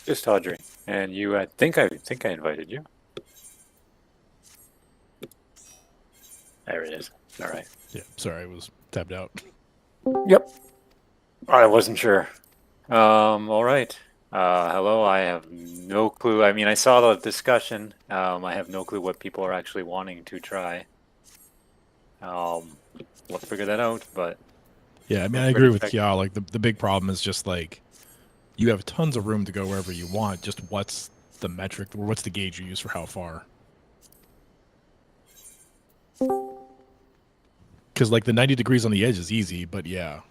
Just Audrey. And you, I think I invited you. There it is. All right. Yeah, sorry, I was tabbed out. Yep. I wasn't sure. All right. Hello. I have no clue. I mean, I saw the discussion. I have no clue what people are actually wanting to try. We'll figure that out, but Yeah, I mean, I'm I pretty agree with expect. Kiao. Like, the big problem is just, like, you have tons of room to go wherever you want. Just what's the metric, or what's the gauge you use for how far? Because, like, the 90 degrees on the edge is easy, but yeah.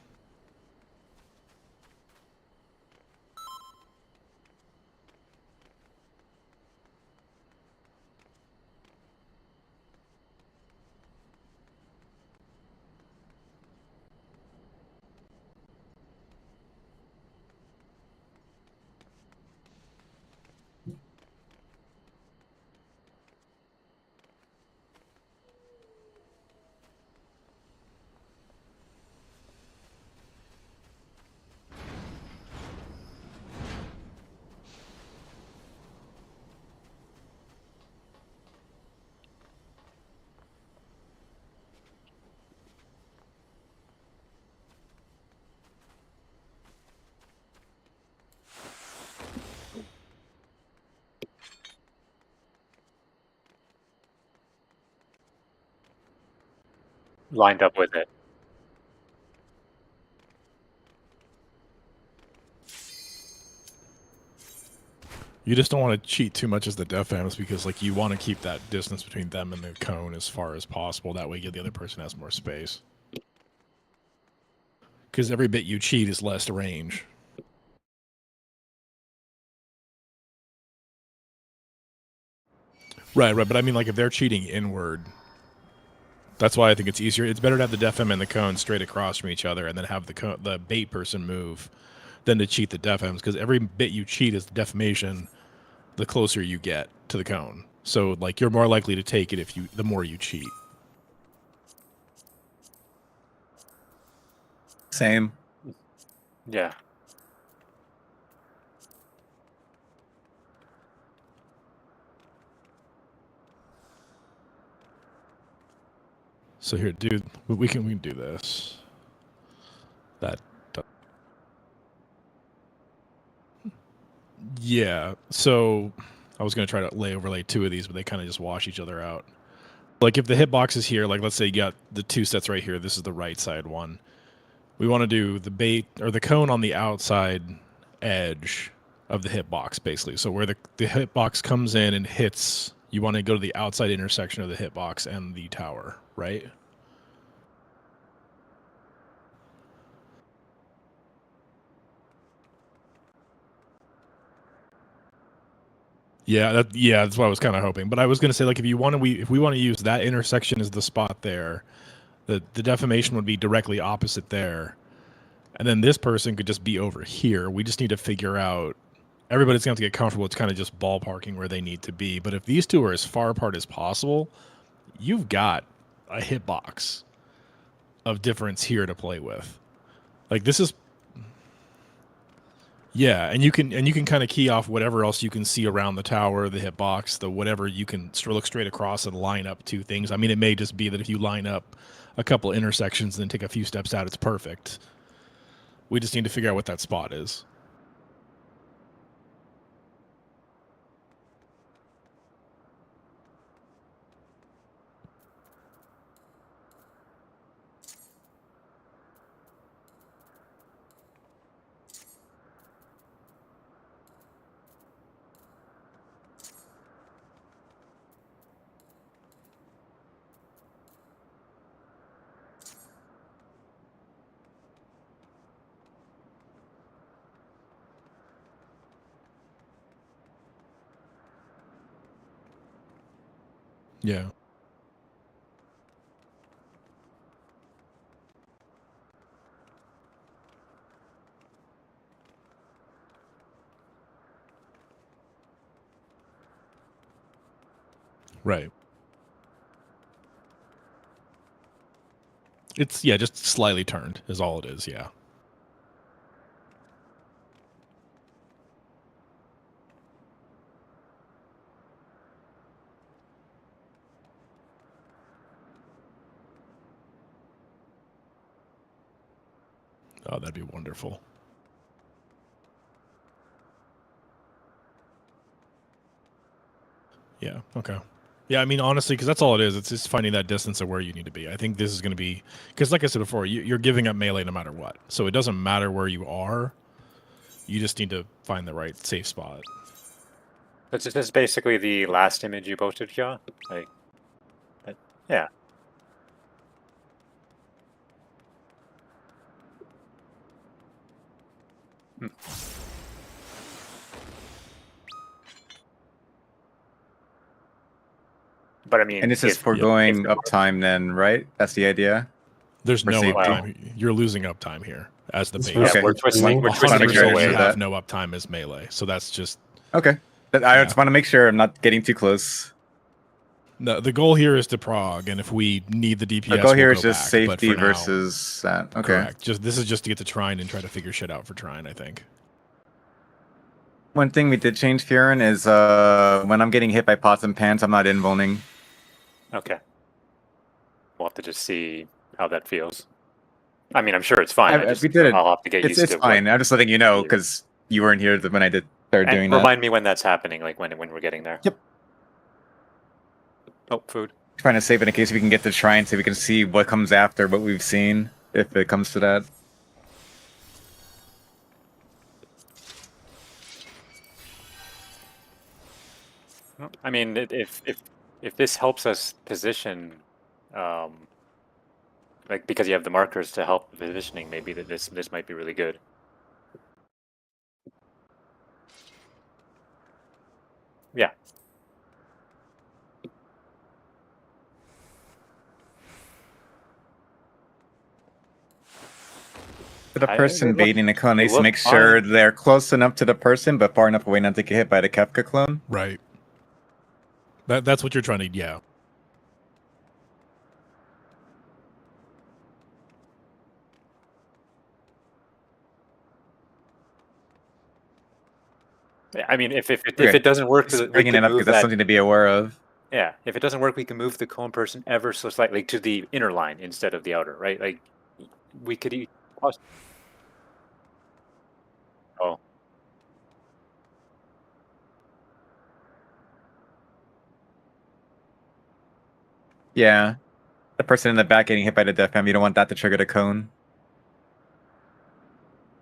Lined up with it. You just don't want to cheat too much as the def ams because, like, you want to keep that distance between them and the cone as far as possible. That way, the other person has more space. Because every bit you cheat is less range. Right, right. But I mean, like, if they're cheating inward, that's why I think it's easier. It's better to have the def M and the cone straight across from each other, and then have the bait person move, than to cheat the def Ms. Because every bit you cheat is defamation, the closer you get to the cone. So, like, you're more likely to take it the more you cheat. Same. Yeah. So here, dude, we can do this. That. Yeah. So I was gonna try to overlay two of these, but they kind of just wash each other out. Like, if the hitbox is here, like, let's say you got the two sets right here. This is the right side one. We want to do the bait or the cone on the outside edge of the hitbox, basically. So where the hitbox comes in and hits, you want to go to the outside intersection of the hitbox and the tower, right? Yeah, that's what I was kind of hoping. But I was going to say, like, if we want to use that intersection as the spot there, the defamation would be directly opposite there, and then this person could just be over here. We just need to figure out. Everybody's going to have to get comfortable. It's kind of just ballparking where they need to be. But if these two are as far apart as possible, you've got a hitbox of difference here to play with. Like, this is, yeah, and you can kind of key off whatever else you can see around the tower, the hitbox, the whatever. You can look straight across and line up two things. I mean, it may just be that if you line up a couple intersections and then take a few steps out, it's perfect. We just need to figure out what that spot is. Yeah. Right. It's, yeah, just slightly turned is all it is. Yeah. Oh, that'd be wonderful. Yeah. Okay. Yeah, I mean, honestly, because that's all it is. It's just finding that distance of where you need to be. I think this is going to be because, like I said before, you're giving up melee no matter what. So it doesn't matter where you are. You just need to find the right safe spot. This is basically the last image you posted, Kia. Like, yeah. Hmm. But I mean, And this is foregoing uptime then, right? That's the idea? There's For no safety. uptime. You're losing uptime here as the It's base. Yeah, Okay. we're twisting. We're 100% twisting your sure we way. that- have no uptime as melee. So that's just Okay. I Yeah. just want to make sure I'm not getting too close. no. The goal here is to prog, and if we need the DPS, The goal here we'll is go just back. But safety for now, versus that. Okay. correct. This is just to get to Trine and try to figure shit out for Trine. I think. One thing we did change, Kieran, is when I'm getting hit by pots and pans, I'm not invulning. Okay. We'll have to just see how that feels. I mean, I'm sure it's fine. We did it. I'll have to get used It's to fine. what, I'm just letting you know because you weren't here when I did start doing and that. remind me when that's happening, like when we're getting there. Yep. Oh, food. Trying to save it in case we can get to Shrine so we can see what comes after what we've seen, if it comes to that. Well, I mean, if this helps us position, like because you have the markers to help the positioning, maybe that this might be really good. Yeah. For the person they look- baiting the clone, they needs to look make sure fine. they're close enough to the person, but far enough away not to get hit by the Kefka clone. Right. That's what you're trying to. Yeah. I mean, if Okay. it doesn't work, Just we bringing can it up move because that's that. something to be aware of. Yeah, if it doesn't work, we can move the cone person ever so slightly to the inner line instead of the outer, right? Like we could. Oh, Yeah. The person in the back getting hit by the death fam, you don't want that to trigger the cone.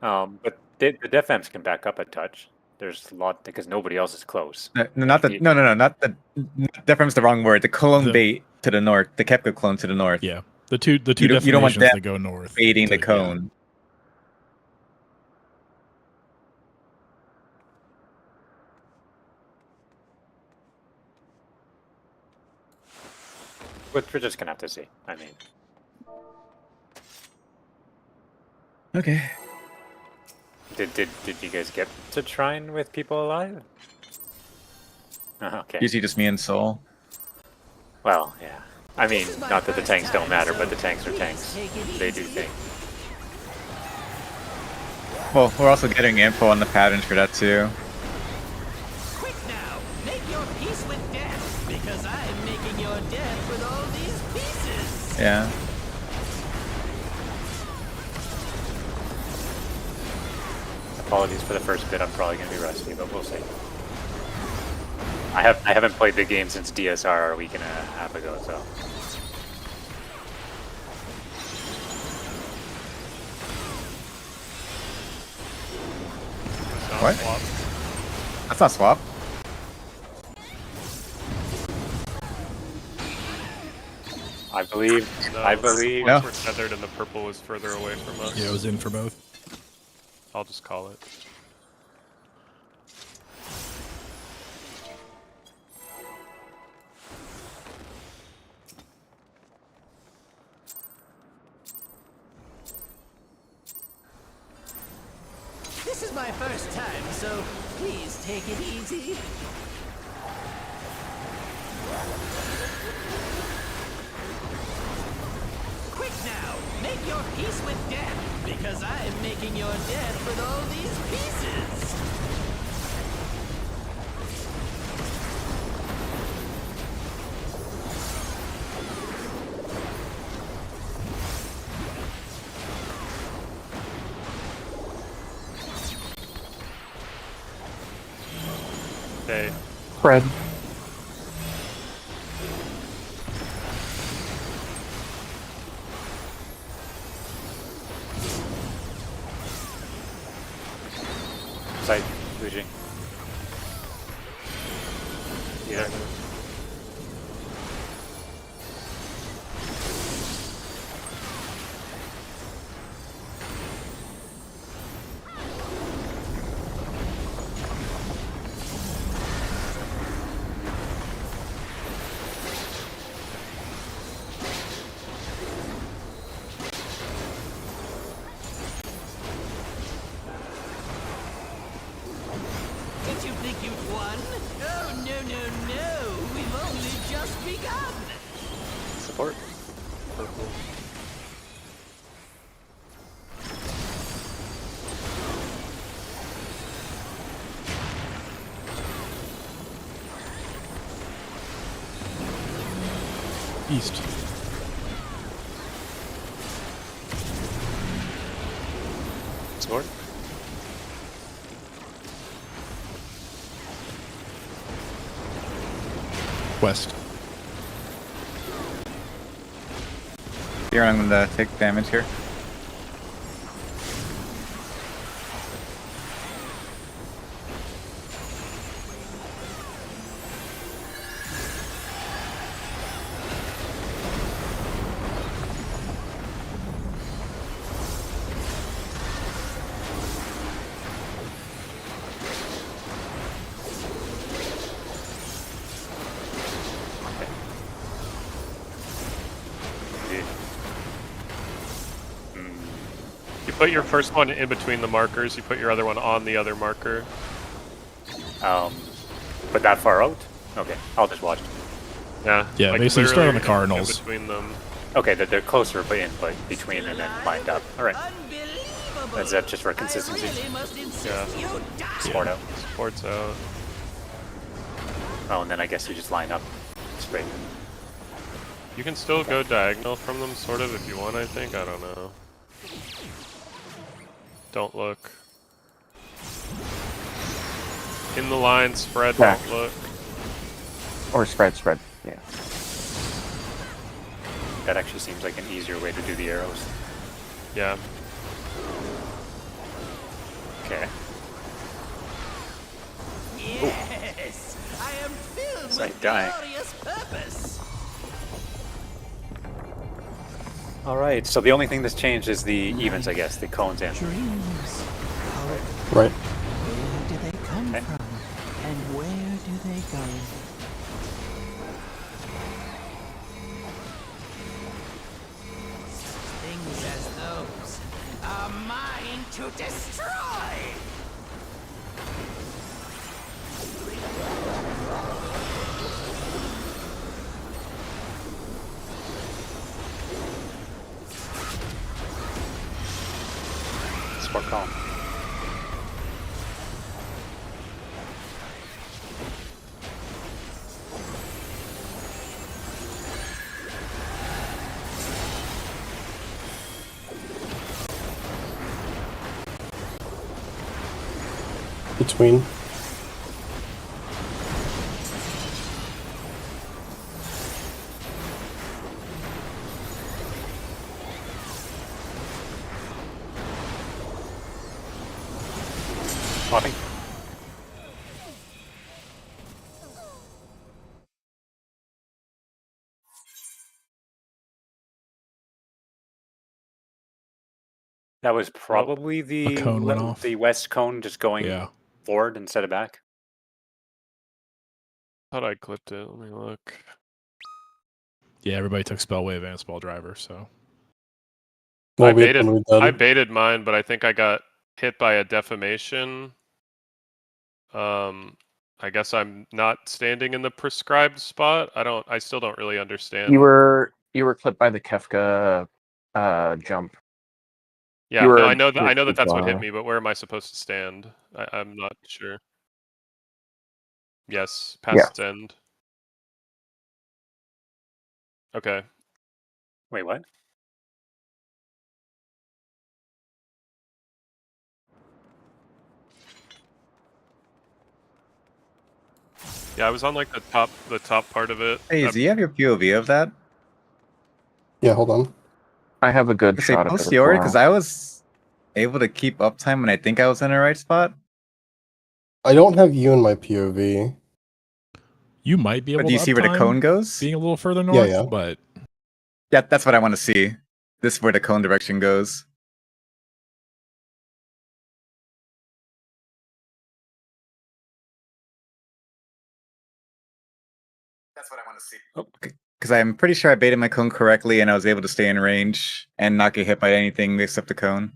but the def amps can back up a touch. There's a lot because nobody else is close. No, not the you- no, not the death fam's the wrong word. The clone The- bait to the north, the Kefka clone to the north, Yeah. The two You don't want defamations them that go north. baiting the to- yeah. cone. We're just gonna have to see. I mean, Okay. did you guys get to Shrine with people alive? Okay. Usually just me and Soul. Well, yeah. I mean, not that the tanks don't matter, but the tanks are tanks. They do things. Well, we're also getting info on the patterns for that too. Quick now, make your peace with death, because I am making your death with all these pieces. Yeah. Apologies for the first bit. I'm probably gonna be rusty, but we'll see. I haven't played the game since DSR a week and a half ago, so. What? That's not swap. I believe. I believe. No. We're tethered and the purple is further away from us. Yeah, it was in for both. I'll just call it. This is my first time, so please take it easy. Quick now, make your peace with death, because I am making your death with all these pieces. Spread. Side, Luigi. Either. Did you think you'd won? Oh, no. We've only just begun. Support. Purple. East. Support. West. Here, I'm gonna take damage here. You put your first one in between the markers, you put your other one on the other marker. But that far out? Okay, I'll just watch. Yeah. Yeah, basically you start on the literally Cardinals. In between them. Okay, they're closer, but between and then lined up. All right. Unbelievable. Is that just for consistency? I really must insist Yeah. you die. Support out. Sports out. Oh, and then I guess you just line up straight. You can still go diagonal from them, sort of, if you want, I think. I don't know. Don't look. In the line, spread, Back. don't look. Or spread. Yeah. That actually seems like an easier way to do the arrows. Yeah. Okay. Yes, I am filled It's with like dying. glorious purpose. All right. So the only thing that's changed is the evens, I guess, the cones in. Dreams. Right. Where do they come Okay. from? And where do they go? Things as those are mine to destroy! Sport column. Between. Popping. That was probably A cone went off. the west cone just going Yeah. forward instead of back. Thought I clipped it. Let me look. Yeah, everybody took Spellwave and Spell Driver, so. Well, I we baited. had one redone. I baited mine, but I think I got hit by a defamation. I guess I'm not standing in the prescribed spot. I still don't really understand. You were clipped by the Kefka jump. Yeah, you no, were I know that. I know that just, that's what hit me, but where am I supposed to stand? I'm not sure. Yes, past its end. Okay. Wait, what? Yeah, I was on like the top part of it. Hey, do you have your POV of that? Yeah, hold on. I have a good Say shot of post it. your, because I was able to keep uptime when I think I was in the right spot. I don't have you in my POV. You might be But able do you to see where the uptime cone goes? being a little further Yeah, north, yeah. but Yeah, that's what I want to see. This is where the cone direction goes. That's what I want to see. Because I'm pretty sure I baited my cone correctly and I was able to stay in range and not get hit by anything except the cone.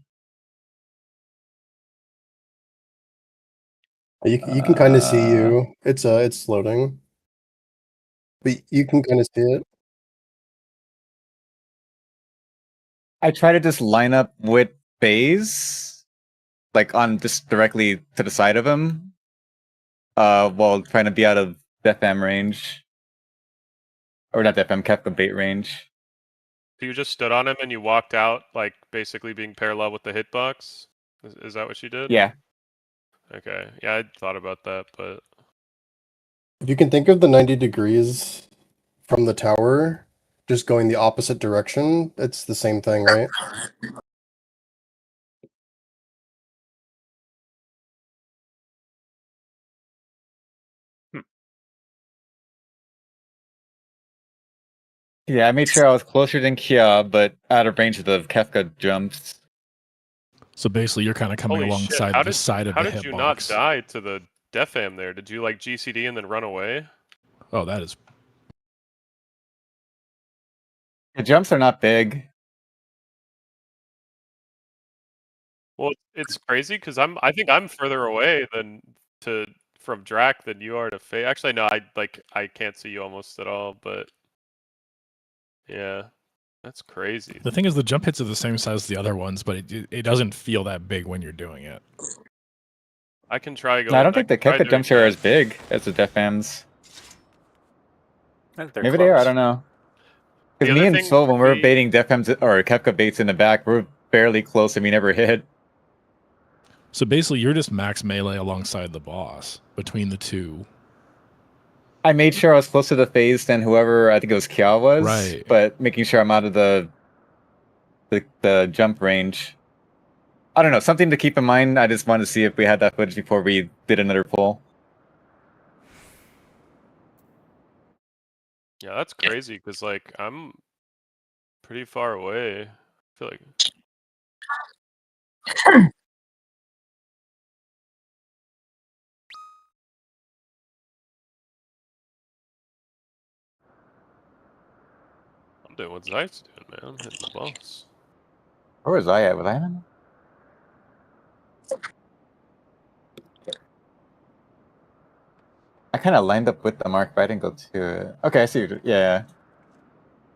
You can kind of see you. It's loading, but you can kind of see it. I try to just line up with FaZe, like on just directly to the side of him, while trying to be out of DefM range. Or not DefM, Kefka bait range. So you just stood on him and you walked out, like basically being parallel with the hitbox. Is that what you did? Yeah. Okay. Yeah, I thought about that, but If you can think of the 90 degrees from the tower, just going the opposite direction, it's the same thing, right? Yeah, I made sure I was closer than Kia, but out of range of the Kefka jumps. so basically you're kind of coming holy shit! alongside the side of How the did you not hitbox. die to the Defam there? Did you like GCD and then run away? Oh, that is The jumps are not big. Well, it's crazy because I think I'm further away from Drac than you are to Faye. Actually, no, I can't see you almost at all. But yeah, that's crazy. the thing is the jump hits are the same size as the other ones, but it doesn't feel that big when you're doing it. I can try going. No, I don't think the can try Kefka jumps doing are that. as big as the Defams. They're Maybe they are, I close. don't know. The Because me other and thing Sol, when would we're be- baiting Defams or Kefka baits in the back, we're fairly close and we never hit. So basically you're just max melee alongside the boss between the two. I made sure I was closer to the phase than whoever I think it was Kia was, Right. but making sure I'm out of the jump range. I don't know, something to keep in mind. I just wanted to see if we had that footage before we did another pull. Yeah, that's crazy because like I'm pretty far away. I feel like I'm doing what Zayt's doing, man. I'm hitting the boss. Where was I at? Was I in? I kind of lined up with the mark, but I didn't go to it. Okay, I see. Yeah.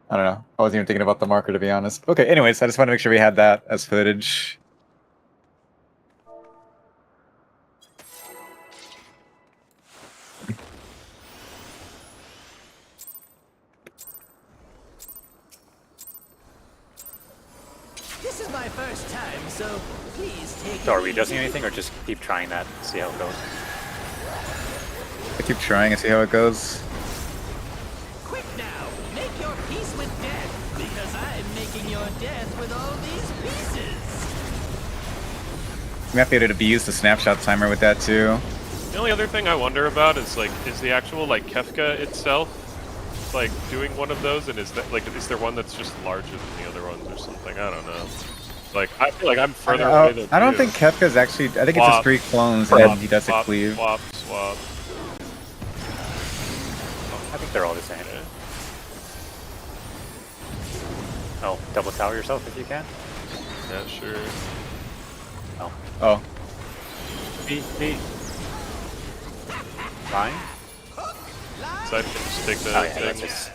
I don't know. I wasn't even thinking about the marker, to be honest. Okay, anyways, I just want to make sure we had that as footage. This is my first time, so please take So it are we adjusting easy. anything or just keep trying that and see how it goes? I keep trying and see how it goes. Quick now, make your peace with death, because I'm making your death with all these pieces. We have to be able to use the snapshot timer with that too. The only other thing I wonder about is like, is the actual like Kefka itself like doing one of those, and is there one that's just larger than the other ones or something? I don't know. Like I feel like I'm further away than I don't you. think Kefka's actually. I think it's Swap. just 3 clones and Swap, then he does a swap, cleave. Swap. I think they're all the same. Oh, double tower yourself if you can. Yeah, sure. Oh, Be. Fine. So I can just take the Oh yeah, thing. that's just.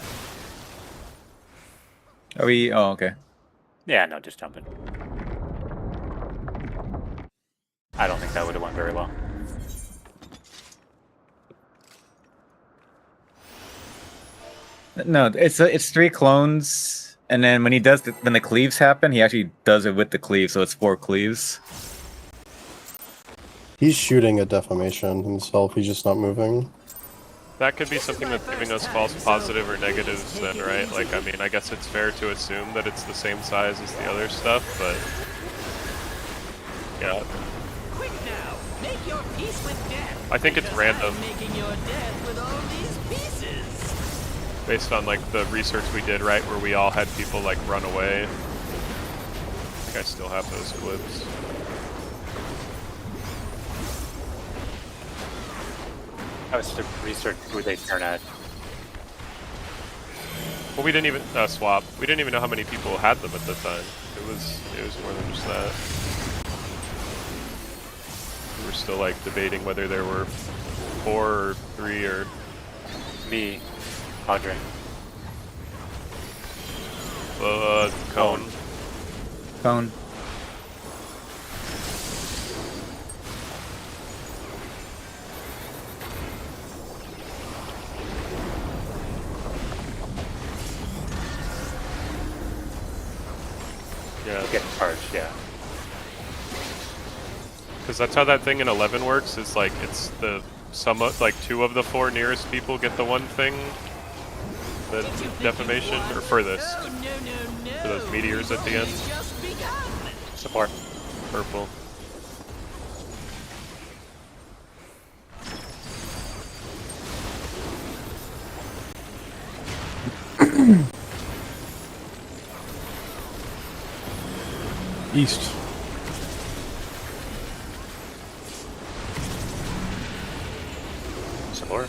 are we? Oh, okay. Yeah, no, just jump in. I don't think that would have went very well. No, it's 3 clones, and then when he does when the cleaves happen, he actually does it with the cleave, so it's 4 cleaves. He's shooting a defamation himself. He's just not moving. That could be something that's giving us false positive or negatives then, right? Like, I mean, I guess it's fair to assume that it's the same size as the other stuff, but... Yeah. Quick now, make your peace with death. I think it's because random. I'm making your death with all these pieces. Based on, like, the research we did, right? Where we all had people, like, run away. I think I still have those clips. I was to research who they turn at. Well, we didn't even swap. We didn't even know how many people had them at the time. It was more than just that. We were still like debating whether there were 4 or 3 or Me, Padre. Cone. Phone. Yeah, Get charged, yeah. because that's how that thing in 11 works. Is like it's the sum of like 2 of the 4 nearest people get the one thing. The Did you think defamation you or won? furthest. Oh, no. For those meteors at the end. It's just begun. Support. Purple. East. Support.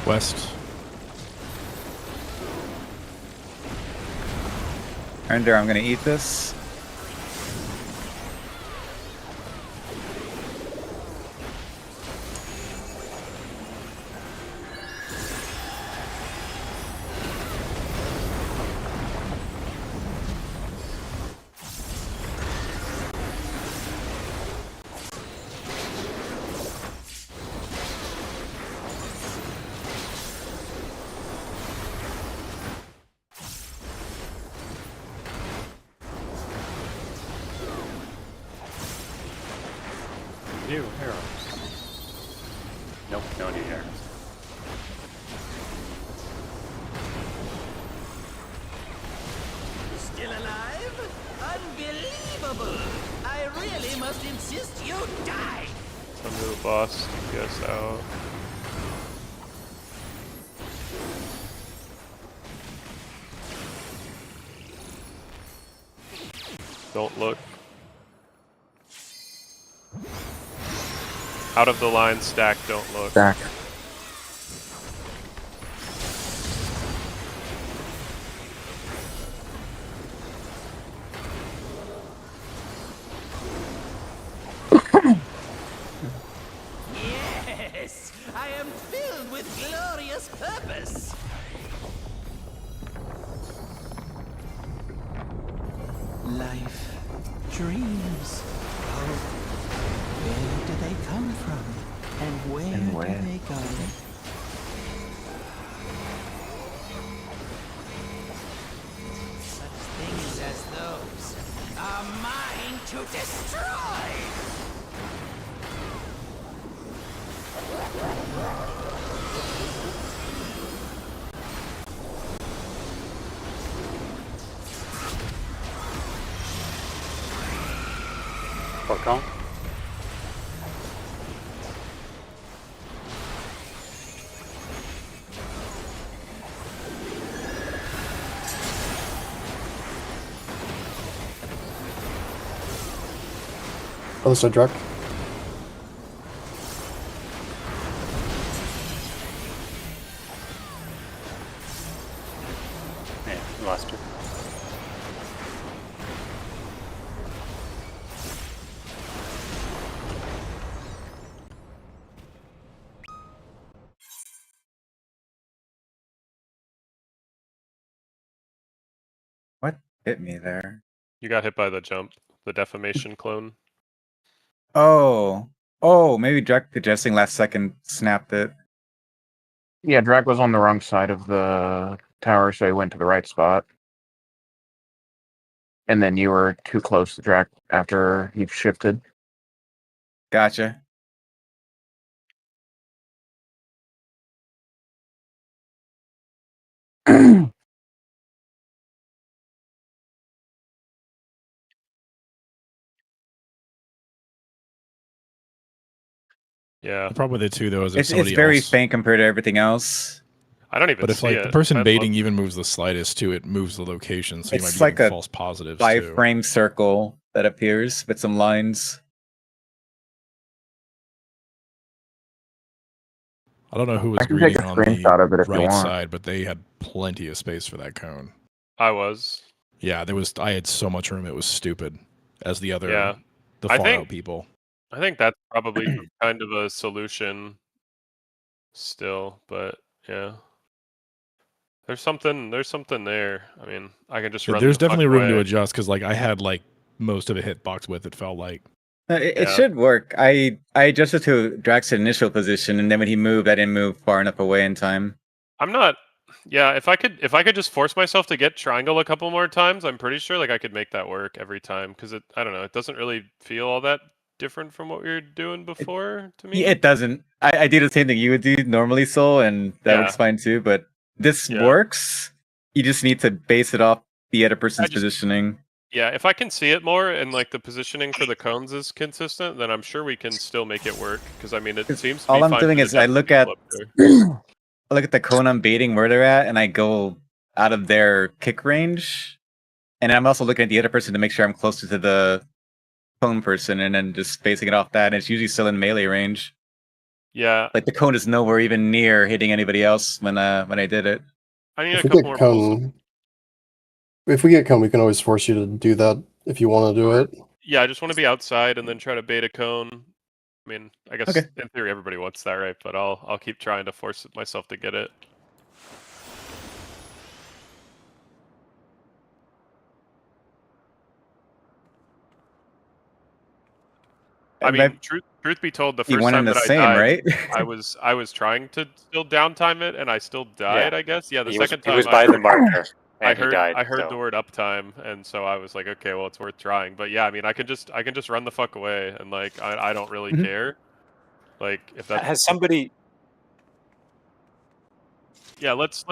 West. Render, I'm gonna eat this. New arrows. Nope, no new arrows. Still alive? Unbelievable! I really must insist you die! Under the boss. Yes, out. Don't look. Out of the line, stack, don't look. Stack. Yes! I am filled with glorious purpose! Life, dreams, hope. Where do they come from? And where do they go? Such things as those are mine to destroy! Falcon. Other side, Drac. Yeah, we lost her. What hit me there? You got hit by the jump, the defamation clone. Oh. Oh, maybe Drek adjusting last second snapped it. Yeah, Drag was on the wrong side of the tower, so he went to the right spot. and then you were too close to Drac after he shifted. Gotcha. Yeah, The problem with it too, though, is if It's somebody very else. faint compared to everything else. I don't even But if see like it. the person I'd baiting love- even moves the slightest too, it moves the location, so you might It's be like getting a false positives too. 5-frame circle that appears with some lines. I don't know who was I can take greeting a on the screenshot of it if you right want. side, but they had plenty of space for that cone. I was. Yeah, there was. I had so much room; it was stupid. As the other, Yeah. the I far think- out people. I think that's probably some kind of a solution still, but yeah. There's something there. I mean, I can just Yeah, run there's the fuck definitely room to away. adjust because like I had like most of a hitbox width. It felt like. It Yeah. should work. I adjusted to Drax's initial position, and then when he moved, I didn't move far enough away in time. I'm not. Yeah, if I could just force myself to get triangle a couple more times, I'm pretty sure like I could make that work every time because I don't know, it doesn't really feel all that different from what we were doing before to me. Yeah, it doesn't. I do the same thing you would do normally, Soul, and that Yeah. works fine too. But this Yeah. works. You just need to base it off the other person's just- positioning. Yeah, if I can see it more and like the positioning for the cones is consistent, then I'm sure we can still make it work. Because I mean, it 'Cause seems to all be I'm fine doing for the is I depth look people at- up there. I look at the cone I'm baiting where they're at, and I go out of their kick range. And I'm also looking at the other person to make sure I'm closer to the cone person, and then just basing it off that. And it's usually still in melee range. Yeah, Like the cone is nowhere even near hitting anybody else when I did it. I need If a we couple get more pulls. cone, if we get cone, we can always force you to do that if you want to do it. Yeah, I just want to be outside and then try to bait a cone. I mean, I guess Okay. in theory everybody wants that, right? But I'll keep trying to force myself to get it. I mean, truth be told, the You first went in time the that I same, died, right? I was trying to still downtime it, and I still died. Yeah. I guess. Yeah, the He was, second he time was by the marker, and I he heard died. I heard so. the word uptime, and so I was like, okay, well, it's worth trying. But yeah, I mean, I can just run the fuck away, and like I don't really Mhm. care. Like if that Has somebody? yeah, let's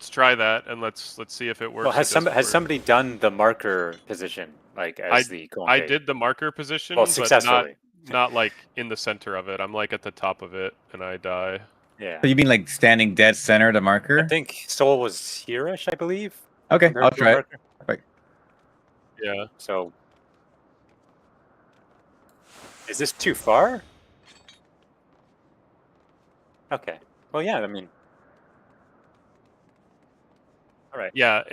try that, and let's see if it works. Well, It doesn't has work. somebody done the marker position like as the cone I bait? did the marker position, Well, but successfully. not like in the center of it. I'm like at the top of it, and I die. Yeah. So you mean like standing dead center of the I marker? think Soul was here-ish, I believe. Okay, compared I'll to the try it. marker. Yeah. So, is this too far? Okay. Well, yeah. I mean, all right. Yeah,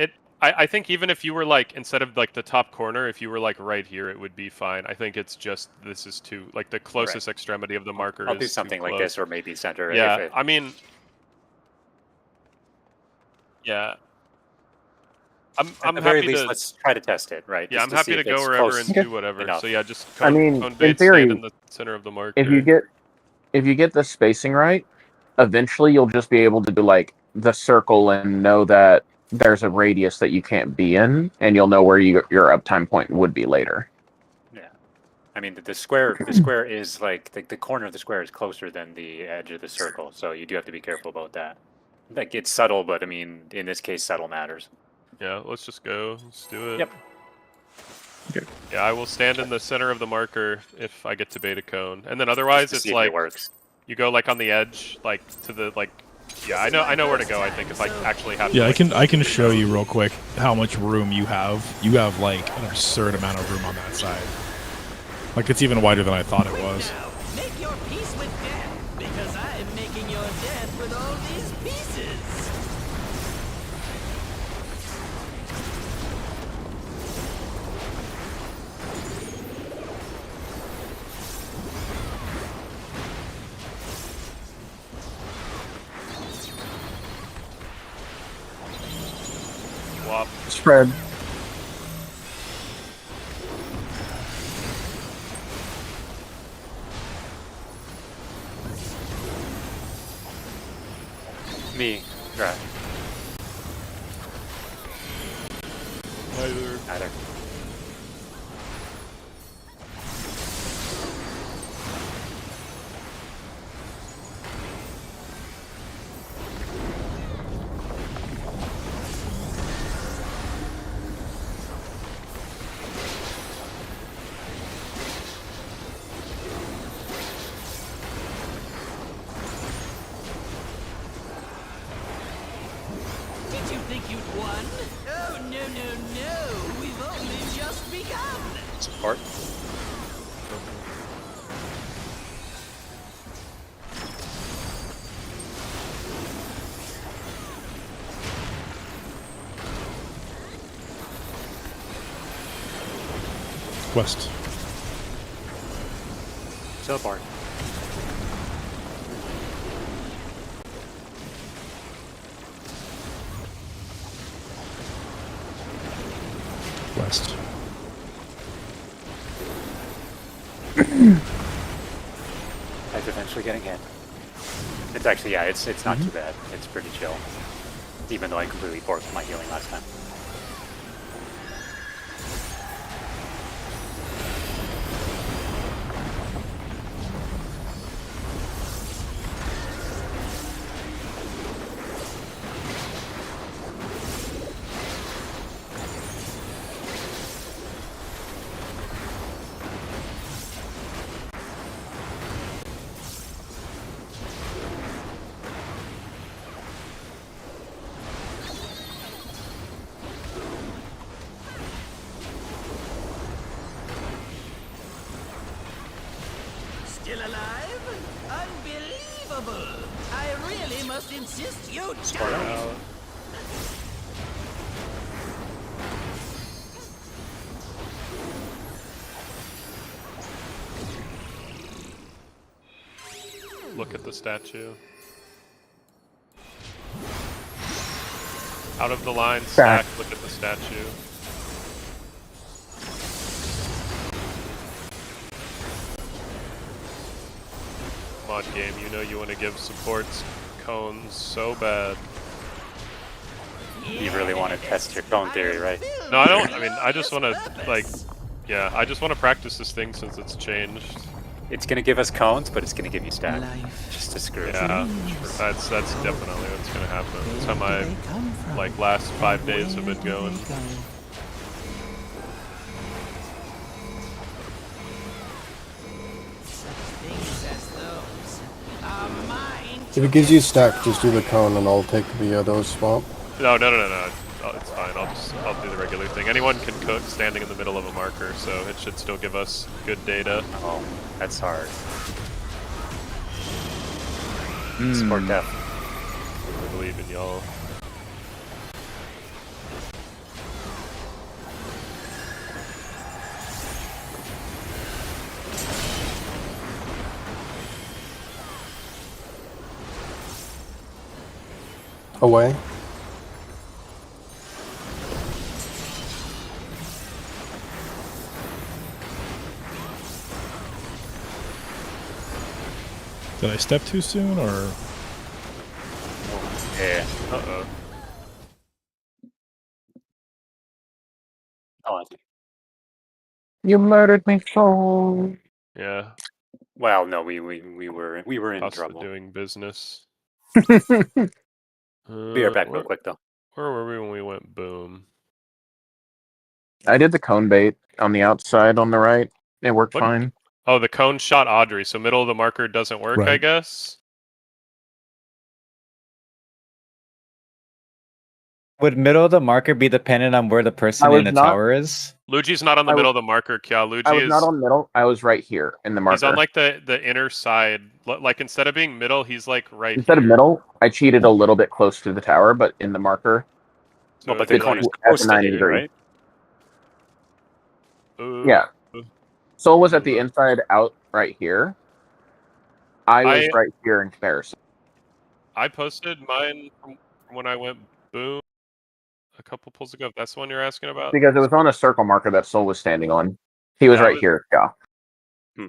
I think even if you were like instead of like the top corner, if you were like right here, it would be fine. I think it's just this is too like the closest extremity of the marker. I'll is do too something like close. this, or maybe center. Yeah, If it, I mean, yeah. I'm at the very happy least, to let's try to test it, right? yeah, just I'm to happy see to if go it's wherever close and do whatever. enough. So yeah, just I mean, cone in bait, theory, stand in the center of the marker. If you get the spacing right, eventually you'll just be able to do like the circle and know that there's a radius that you can't be in, and you'll know where your uptime point would be later. Yeah. I mean, the square is like the corner of the square is closer than the edge of the circle, so you do have to be careful about that. Like it's subtle, but I mean, in this case, subtle matters. Yeah, let's just go. Let's do it. Yep. Okay. Yeah, I will stand in the center of the marker if I get to bait a cone, and then otherwise Just to it's see if like it works. you go like on the edge, like to the like. Yeah, I know where to go. I think if I actually have. Yeah, to, like, I can show you real quick how much room you have. You have like an absurd amount of room on that side. Like it's even wider than I thought it was. Now, make your peace with death, because I'm making your death with all these pieces. Swap. Spread. Me, right? Either. Did you think you'd won? Oh, no, no, no. We've only just begun. Support. West. Support. West. It's eventually getting hit. It's actually, yeah, it's not too bad. It's pretty chill. Even though I completely forked my healing last time. Still alive? Unbelievable! I really must insist you don't. Look at the statue. Out of the line, stack. Look at the statue. Mod game, you know you want to give supports cones so bad. You really want to test your cone theory, right? No, I don't. I mean, I just want to, like, yeah, I just want to practice this thing since it's changed. It's gonna give us cones, but it's gonna give you stack. Life. Just to screw us. Yeah, that's definitely what's gonna happen. That's how my, like, last 5 days have been going. Things as those are mine. If it gives you stack, just do the cone and I'll take the other swamp. No. Oh, it's fine. I'll do the regular thing. Anyone can cook standing in the middle of a marker, so it should still give us good data. Oh, that's hard. Support def. I believe in y'all. Away. Did I step too soon, or Yeah. Uh-oh. Oh, I see. You murdered me, soul. Yeah, Well, no, we were in us trouble. doing business. Be right back real where, quick though. where were we when we went boom? I did the cone bait on the outside on the right. It worked What? fine. Oh, the cone shot Audrey, so middle of the marker doesn't work, I Right. guess? Would middle of the marker be dependent on where the person was in the not- tower is? Luigi's not on the I middle of the marker, Kya. I Luigi was is... not on middle. I was right here in the marker. He's on, like, the inner side. Like, instead of being middle, he's, like, right Instead of here. middle, I cheated a little bit close to the tower, but in the marker. So Well, but it'd the be cone like, is at supposed the to 90 hit it, degree. right? Yeah. Soul was at the Look. inside out right here. I was I- right here in comparison. I posted mine from when I went boom a couple pulls ago. If that's the one you're asking about? Because it was on a circle marker that Soul was standing on. He was Yeah, I right was- here. Yeah. Hmm.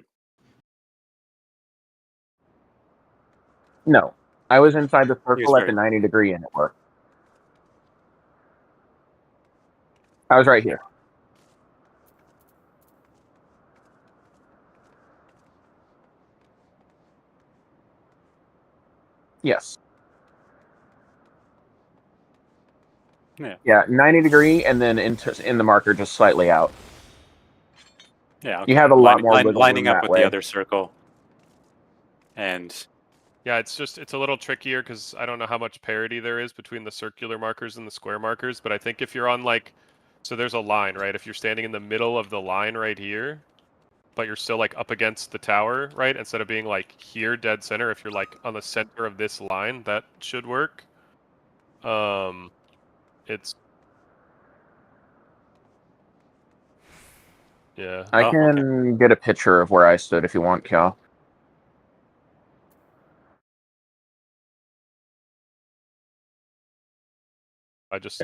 No. I was inside the He was circle at the very- 90 degree and it worked. I was right here. Yes. Yeah. Yeah, 90-degree, and then in the marker just slightly out. Yeah. You have a lot more wiggle lining room up that with the way. other circle. And Yeah, it's a little trickier because I don't know how much parity there is between the circular markers and the square markers, but I think if you're on like, so there's a line, right? If you're standing in the middle of the line right here, but you're still like up against the tower, right? Instead of being like here dead center, if you're like on the center of this line, that should work. It's yeah. I Oh, can get a picture of where I stood if you want, Cal.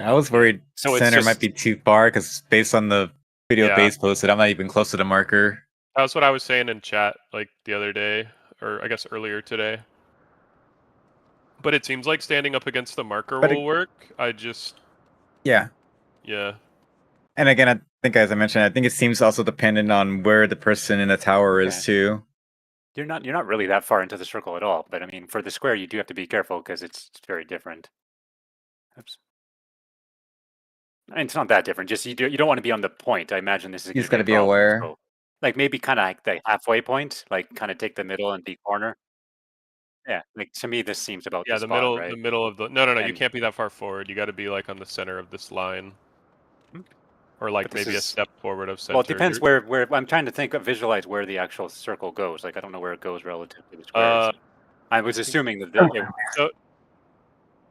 I was worried So it's center just- might be too far because based on the video Yeah. base posted, I'm not even close to the marker. That was what I was saying in chat like the other day, or I guess earlier today. But it seems like standing up against the marker But will work. I just Yeah. yeah. And again, I think as I mentioned, I think it seems also dependent on where the person in the tower is Okay. too. you're not really that far into the circle at all. But I mean, for the square, you do have to be careful because it's very different. Oops. And it's not that different. Just you don't want to be on the point. I imagine this is. You just gonna gotta be a problem, aware. so, like maybe kind of like the halfway point, like kind of take the middle and be corner. Yeah, like to me, this seems about Yeah, the the spot, middle right? the middle of the no, you And- can't be that far forward. You got to be like on the center of this line. Hmm. Or like But this maybe a is- step forward of center. Well, it depends where I'm trying to visualize where the actual circle goes. Like I don't know where it goes relative to the squares. I was assuming that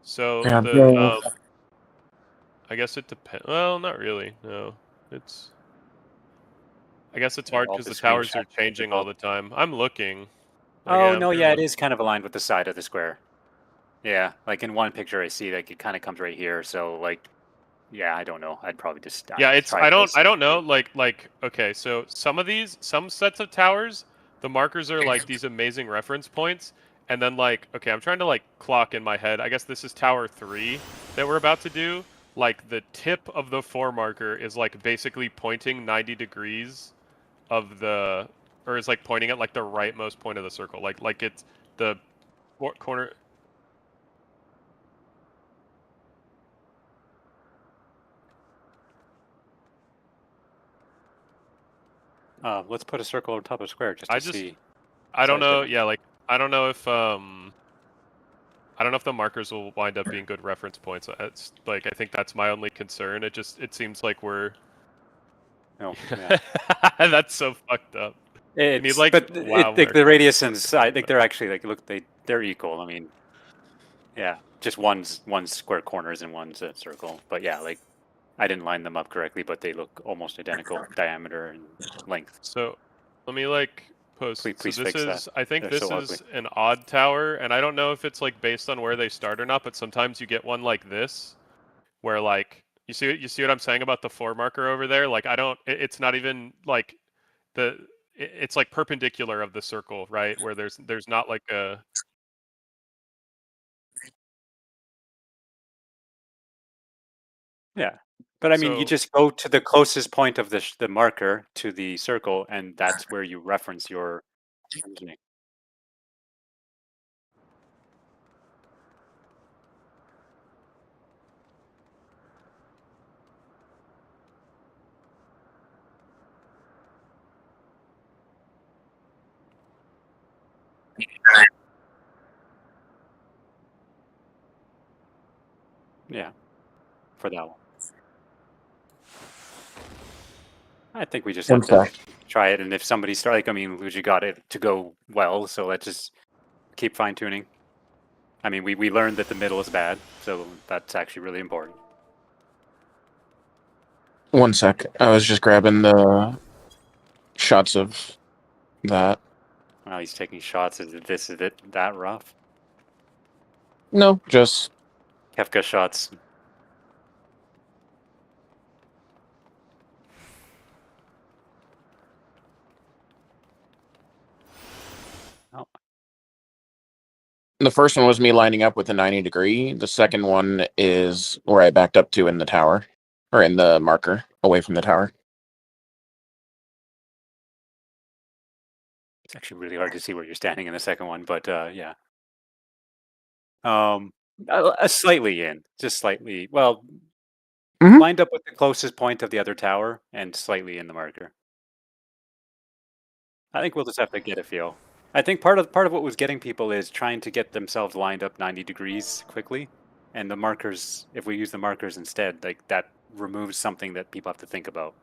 So Yeah, the I guess it depends. Well, not really. No, it's. I guess it's hard all because the the towers are screenshots are changing all the time. I'm looking. Like, Oh I'm no, here yeah, it looking. is kind of aligned with the side of the square. Yeah, like in one picture I see like it kind of comes right here. So like, yeah, I don't know. I'd probably just Yeah, it's try I don't this I and don't know. see. Like okay, so some sets of towers, the markers are like these amazing reference points, and then like okay, I'm trying to like clock in my head. I guess this is tower 3 that we're about to do. Like the tip of the 4 marker is like basically pointing 90 degrees of the, or is like pointing at like the rightmost point of the circle. Like it's the corner. Let's put a circle on top of a square just to see. I don't size know. difference. Yeah, like I don't know if I don't know if the markers will wind up being good reference points. It's like I think that's my only concern. It seems like we're. No, yeah. That's so fucked up. You need, like, but wow like the markers. radius and side, like they're actually like look they're equal. I mean, yeah, just one's square corners and one's a circle. But yeah, like I didn't line them up correctly, but they look almost identical diameter and length. So let me like post. Please so this fix that. is I think They're this so is an odd tower, and I don't know if it's like based on where they start or not. But sometimes you get one like this, where like you see what I'm saying about the 4 marker over there. Like I don't. It's not even like it's like perpendicular of the circle, right? Where there's not like a. Yeah, but I mean, you So- just go to the closest point of the marker to the circle, and that's where you reference your positioning. Yeah, for that one. I think we just have to try it, and if somebody start, like, I mean, Luigi got it to go well, so let's just keep fine tuning. I mean, we learned that the middle is bad, so that's actually really important. One sec. I was just grabbing the shots of that. Wow, he's taking shots. Is it that rough? No, just Kefka shots. Oh, the first one was me lining up with a 90-degree. The second one is where I backed up to in the tower. or in the marker, away from the tower. It's actually really hard to see where you're standing in the second one, but yeah. Slightly in, just slightly. Well, Mhm. lined up with the closest point of the other tower and slightly in the marker. I think we'll just have to get a feel. I think part of what was getting people is trying to get themselves lined up 90 degrees quickly, and the markers. If we use the markers instead, like that removes something that people have to think about.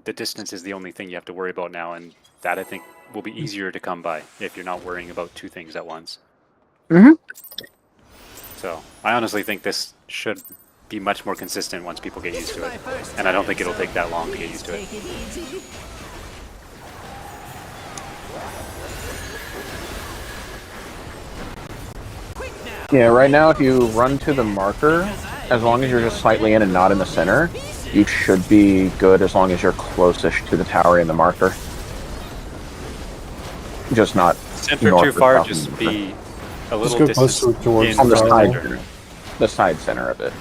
The distance is the only thing you have to worry about now, and that I think will be easier to come by if you're not worrying about two things at once. Mm-hmm. So I honestly think this should be much more consistent once people get used to it, and I don't think it'll take that long to get used to it. Yeah, right now if you run to the marker, as long as you're just slightly in and not in the center, you should be good as long as you're closest to the tower in the marker. Just not Center north too or far, south of just the marker. be a Just little go distance closer towards in On the the side tower. center. The side center of it.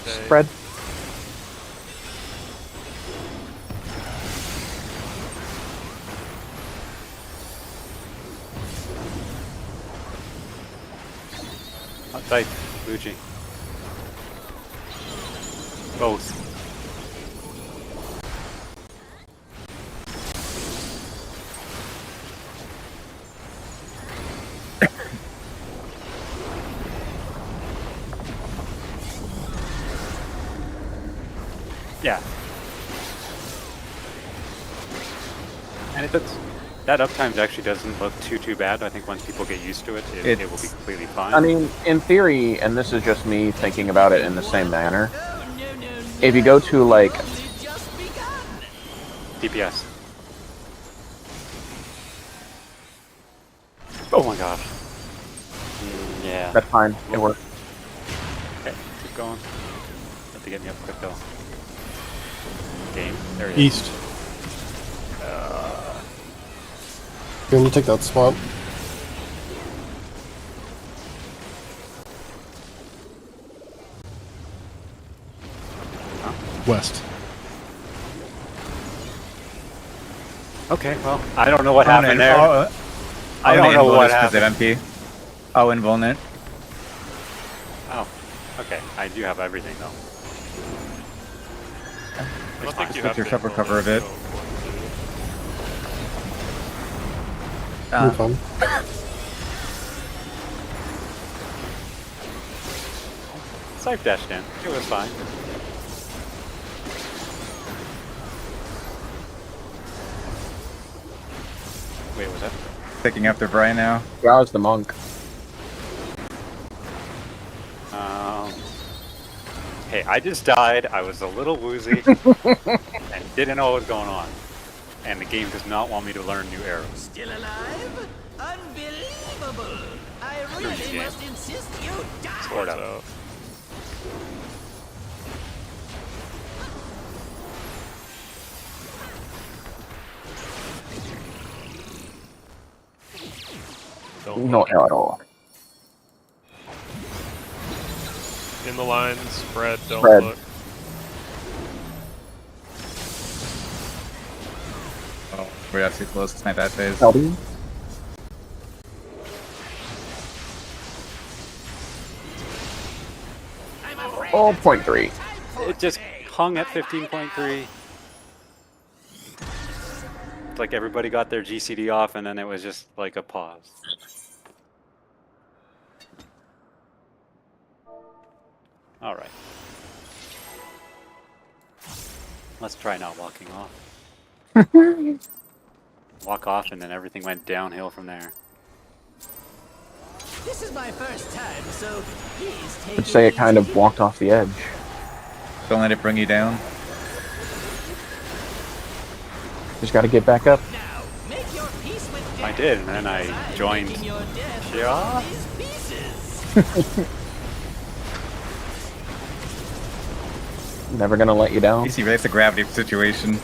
Okay. Spread. outside, Luigi. Both. Yeah. And that uptime actually doesn't look too bad. I think once people get used to it, it will be completely fine. I mean, in theory, and this is just me thinking about it in the same manner, if you go to, like... DPS. Oh my gosh. Yeah. That's fine. It works. Okay, keep going. Have to get me up quick though. Game. There he is. East. You're gonna take that spot. West. Okay, well, I don't know what happened there. I don't know what happened. MP. Oh, invuln it. Oh, okay. I do have everything though. I don't think you Put have your to cover invuln cover of it. so You're fine. Scythe dashed in. It was fine. Wait, was that? Picking up the Brian now. I was the monk. Hey, I just died. I was a little woozy and didn't know what was going on. And the game does not want me to learn new arrows. Still alive? Unbelievable! I Screw you, really game. must insist you die! Sort out. of. Don't No look. arrow at all. In the lines, spread, don't Spread. look. Oh, we're actually close. It's my bad phase. Elby? I'm afraid Oh, that's 0.3. time for It just today. hung at Bye-bye 15.3. It's like everybody got their GCD off and then it was just like a pause. Alright. Let's try not walking off. Walk off and then everything went downhill from there. This is my first time, so please take I'd say it kind of easy. walked off the edge. Don't let it bring you down. Just gotta get back up. Now, make your peace with I death, did, and then because I I'm joined. making your death with Yeah. all these pieces. Never gonna let you down. You see, that's a gravity situation.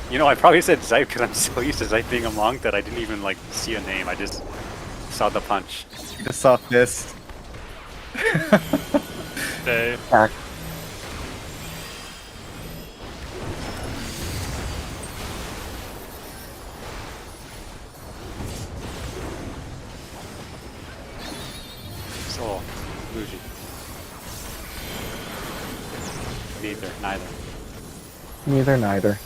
You know, I probably said Zype because I'm so used to Zype being a monk that I didn't even like see a name. I just Saw the punch. The soft fist. Stay. Back. Soul. Luigi. Neither. Neither.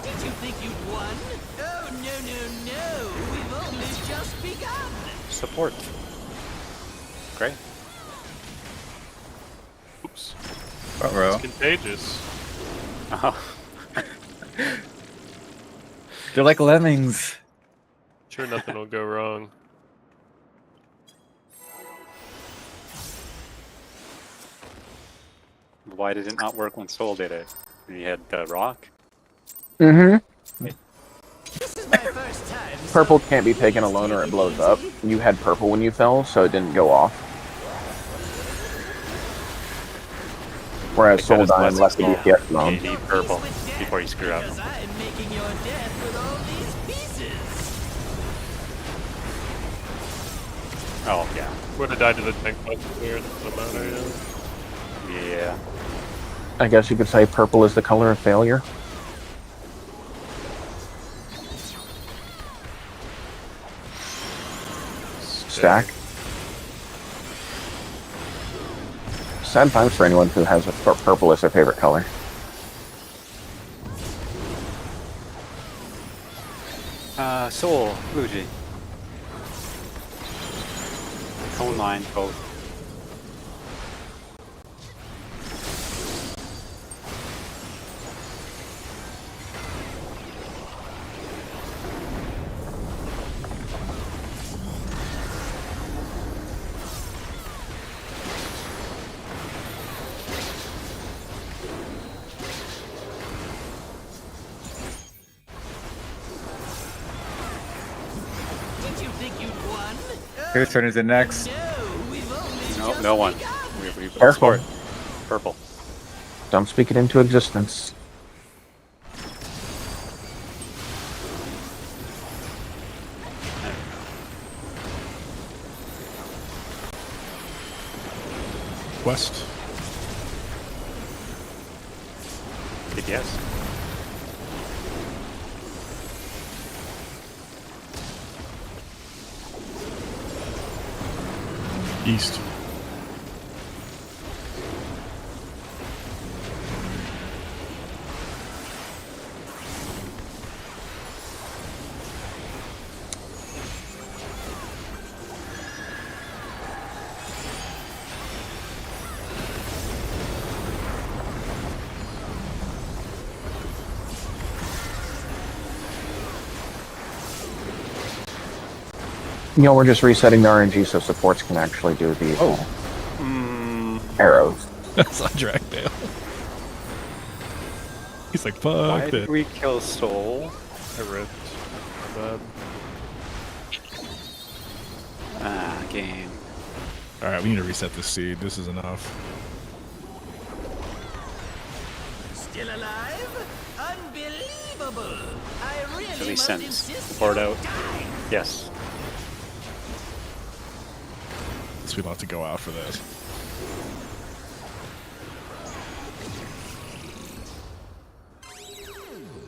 Did you think you'd won? Oh, no. We've only just begun. Support. Great. Oops. Bro. It's contagious. Oh. They're like lemmings. Sure, nothing will go wrong. Why did it not work when Soul did it? He had the rock? Mm-hmm. This is my first time. so Purple can't be taken alone or it blows up. You had purple when you fell, so it didn't go off. Whereas Like, Soul that is Dime less left the expensive. DPS zone. You need purple before you screw up. Because I'm making your death with all these pieces. Oh, yeah. Would have died to the tank punch here. No matter. Yeah. Yeah. I guess you could say purple is the color of failure. Stack. Sad times for anyone who has purple as their favorite color. Soul, Luigi. Cone line, both. Did you think you'd won? Whose turn is it next? No, we've only No, just no one. begun. We Purple. support. Purple. Don't speak it into existence. West. Good yes. East. You know, we're just resetting the RNG so supports can actually do the arrows. That's not Dragdale. He's like, Why fuck did it. we kill Soul? I ripped. My bad. Ah, game. Alright, we need to reset this seed. This is enough. Still alive? Unbelievable! I really At least must send insist support you out. die. Yes. Guess we'll have to go out for this.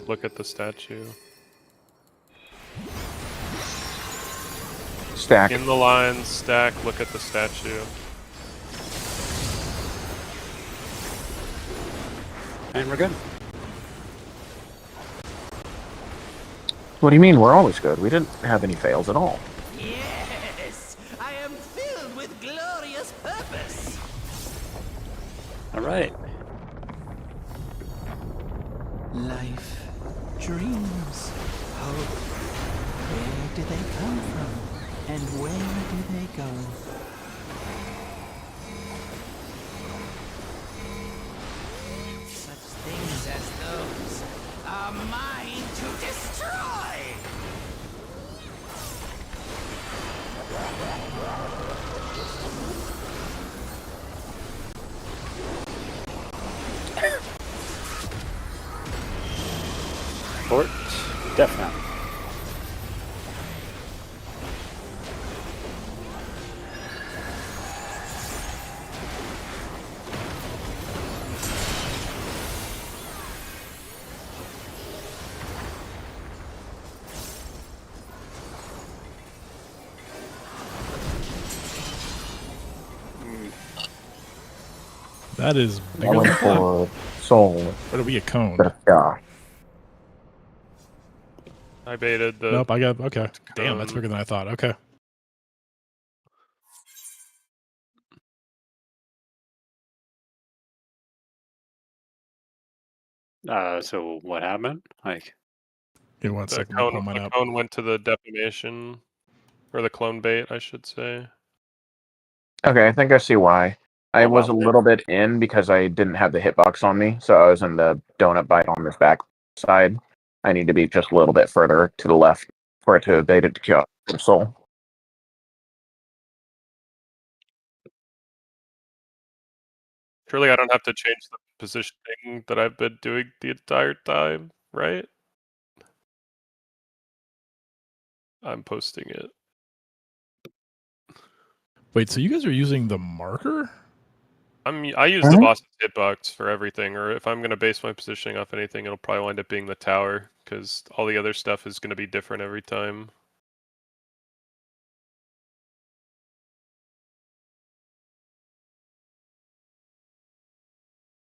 Look at the statue. Stack. In the lines, stack, look at the statue. And we're good. What do you mean? We're always good. We didn't have any fails at all. Yes! I am filled with glorious purpose! Alright. Life, dreams, hope. Where do they come from? And where do they go? are mine to destroy! Fort Defnam. That is I bigger than went I thought. for soul. Or do we get coned? Yeah. I baited the. Nope, I got okay. Damn, that's cone. bigger than I thought. Okay. So what happened? Like, Give me one The second. Let me pull cone, mine the up. cone went to the defamation, or the clone bait, I should say. Okay, I think I see why. I Oh, was wow. a little bit in because I didn't have the hitbox on me, so I was in the donut bite on this back side. I need to be just a little bit further to the left for it to bait it to kill soul. Surely I don't have to change the positioning that I've been doing the entire time, right? I'm posting it. Wait, so you guys are using the marker? I use the boss's hitbox for everything, or if I'm gonna base my positioning off anything, it'll probably wind up being the tower, because all the other stuff is gonna be different every time.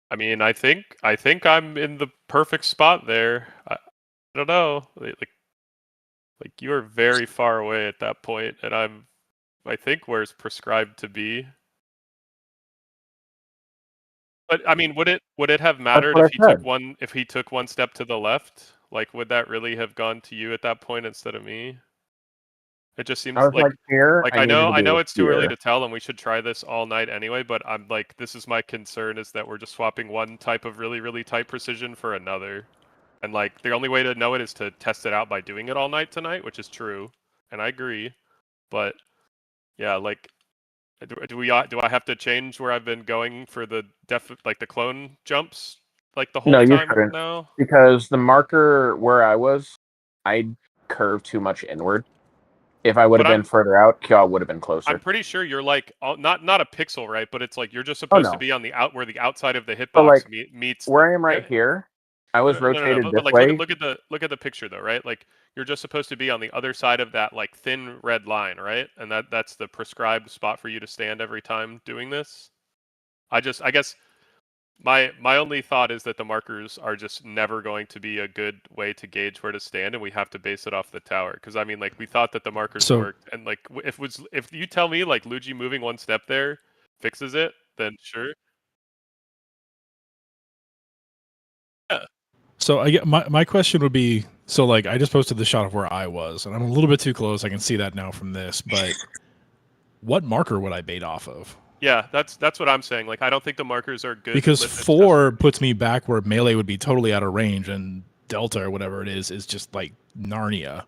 I mean, I think I'm in the perfect spot there. I don't know, like you are very far away at that point, and I think where it's prescribed to be. But I mean, would it have mattered what if I said. he took one step to the left? Like, would that really have gone to you at that point instead of me? It just I seems was like here. like I needed to I be know it's too early here. to tell, and we should try this all night anyway. But I'm like, this is my concern: is that we're just swapping one type of really tight precision for another, and like the only way to know it is to test it out by doing it all night tonight, which is true, and I agree. But yeah, like, do I have to change where I've been going for the the clone jumps like the whole No, you time shouldn't, now? because the marker where I was, I curved too much inward. If I would have But been further out, Kyo would have been I'm closer. pretty sure you're like not a pixel, right? But it's like you're just Oh supposed to no, be on the where the outside of the but hitbox like meets where I am yeah. right here, I was rotated But this like way. look at the picture though, right? Like you're just supposed to be on the other side of that like thin red line, right? And that's the prescribed spot for you to stand every time doing this. I guess my only thought is that the markers are just never going to be a good way to gauge where to stand, and we have to base it off the tower. Because I mean, like we thought that the markers So- worked, and like if you tell me like Luigi moving one step there fixes it, then sure. Yeah. So I get my question would be, so like I just posted the shot of where I was, and I'm a little bit too close. I can see that now from this, but what marker would I bait off of? Yeah, that's what I'm saying. Like I don't think the markers are good Because litmus test 4 for- puts me back where melee would be totally out of range, and Delta or whatever it is just like Narnia.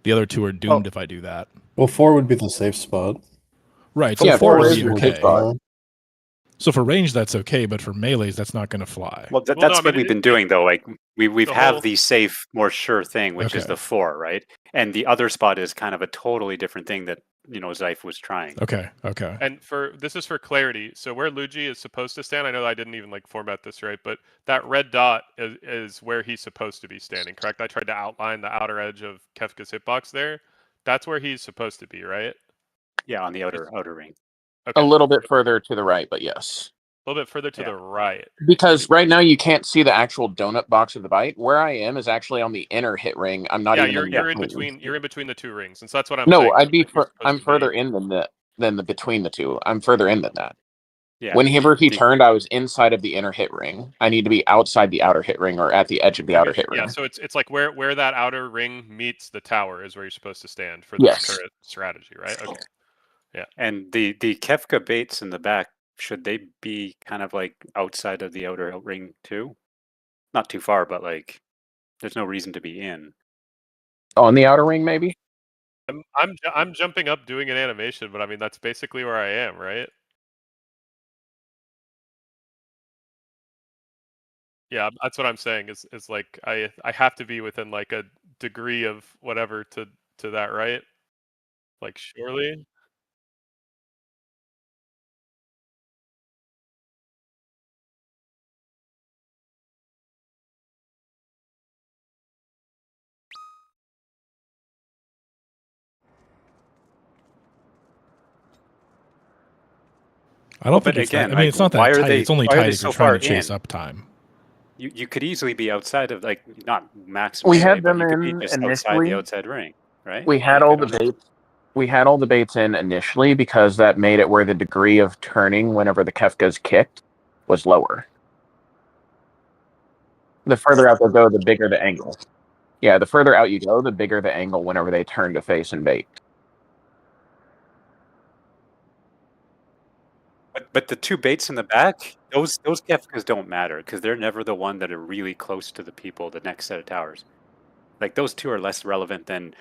The other two are doomed if I do that. Well, 4 would be the safe spot. Right. So Yeah, 4 4 would is be the okay. safe spot. So for range, that's okay, but for melees, that's not going to fly. Well, Well, that's no, I what mean, we've been doing though. Like we've the have whole- the safe, more sure thing, which is Okay. the 4, right? And the other spot is kind of a totally different thing that Zyph was trying. Okay. And this is for clarity. So where Luigi is supposed to stand, I know I didn't even like format this right, but that red dot is where he's supposed to be standing, correct? I tried to outline the outer edge of Kefka's hitbox there. That's where he's supposed to be, right? Yeah, on the outer ring. Okay. A little bit further to the right, but yes. A little bit further to Yeah. the right. Because right now you can't see the actual donut box of the bite. Where I am is actually on the inner hit ring. I'm not Yeah, even you're in between. You're in between the two rings, and so that's what I'm No, saying. I'd be. Like, you're supposed I'm to further be- in than the between the two. I'm further in than that. Yeah. Whenever he The- turned, I was inside of the inner hit ring. I need to be outside the outer hit ring or at the edge of the outer hit ring. Yeah, so it's like where that outer ring meets the tower is where you're supposed to stand for this Yes. current strategy, right? Okay. And the Kefka baits in the back, should they be kind of like outside of the outer ring too? Not too far, but like there's no reason to be in. On the outer ring, maybe. I'm jumping up doing an animation, but I mean that's basically where I am, right? Yeah, that's what I'm saying. Is like I have to be within like a degree of whatever to that, right? Like surely. I don't But think it's that. again, I mean, like, it's not why that are tight. they? It's only Why are tight they if you're so trying far to chase in? uptime. You could easily be outside of like not max We melee, had but them you could be in just outside the initially. outside ring, right? We had Like, I all the don't. baits. We had all the baits in initially because that made it where the degree of turning whenever the Kefka's kicked was lower. The further out they go, the bigger the angle. Yeah, the further out you go, the bigger the angle whenever they turn to face and bait. But the two baits in the back, those Kefkas don't matter because they're never the one that are really close to the people. The next set of towers, like those two are less relevant than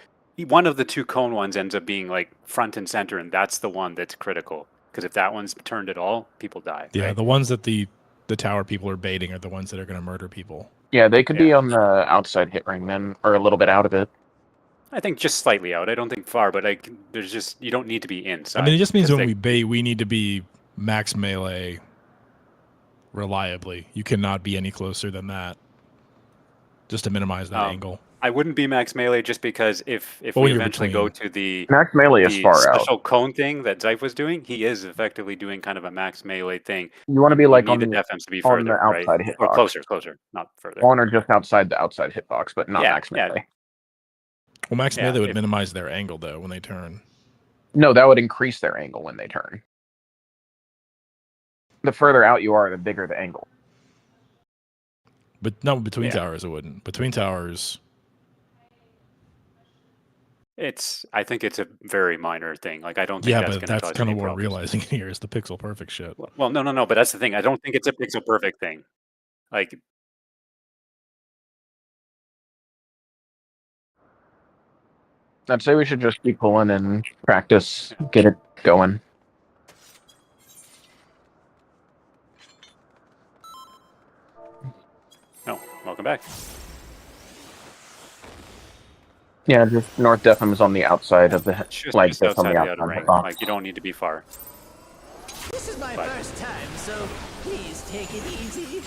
one of the two cone ones ends up being like front and center, and that's the one that's critical. Because if that one's turned at all, people die. Yeah, Right? the ones that the tower people are baiting are the ones that are going to murder people. Yeah, they could be Yeah. on the outside hit ring then, or a little bit out of it. I think just slightly out. I don't think far, but like there's just you don't need to be inside. I mean, it just means 'cause when they- we bait, we need to be max melee reliably. You cannot be any closer than that, just to minimize that angle. I wouldn't be max melee just because if But when we you're eventually go between- to the Max melee is far out. special cone thing that Ffxiv was doing, he is effectively doing kind of a max melee thing. You want to be You like need on the the defense to be on further, the outside right? hitbox. Or closer, not further. on or just outside the outside hitbox, but not Yeah, max yeah. melee. Well, max Yeah, melee would if- minimize their angle though when they turn. No, that would increase their angle when they turn. The further out you are, the bigger the angle. But no, between Yeah. towers it wouldn't. Between towers, I think it's a very minor thing. Like I don't think yeah, that's but going to that's cause kind any of what we're problems. realizing here is the pixel perfect shit. Well, no. But that's the thing. I don't think it's a pixel perfect thing. Like I'd say we should just keep pulling and practice, get it going. no, welcome back. Yeah, just North Defham is on the outside of the Just, like just just on outside the the outer outside ring. hitbox. Like you don't need to be far. This is my Bye. first time, so please take it easy.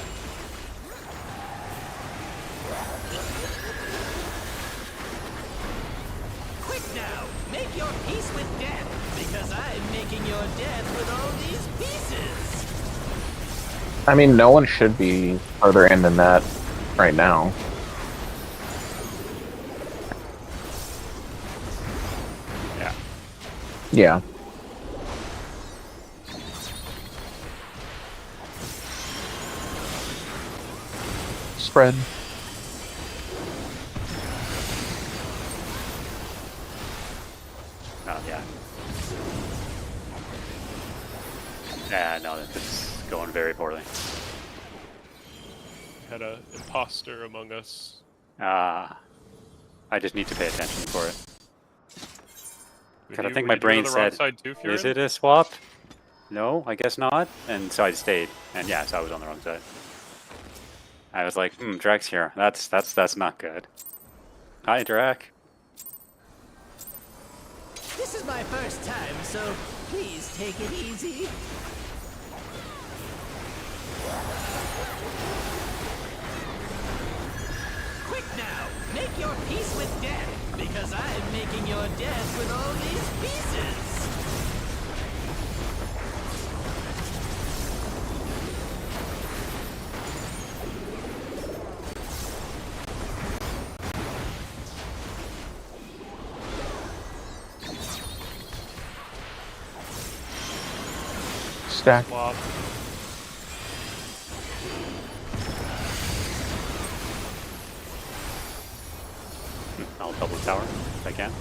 Quick now, make your peace with death, because I'm making your death with all these pieces. I mean, no one should be further in than that right now. Yeah. Yeah. Spread. Oh yeah. Yeah, no, this is going very poorly. Had a imposter among us. I just need to pay attention for it. Because I think Were my you doing brain on the wrong said, side too, if you're is in? it a swap? No, I guess not. And so I stayed. And yeah, so I was on the wrong side. I was like, Drax here. That's not good. Hi, Drac. This is my first time, so please take it easy. Quick now, make your peace with death, because I'm making your death with all these pieces. Stack. Swap. I'll double tower if I can.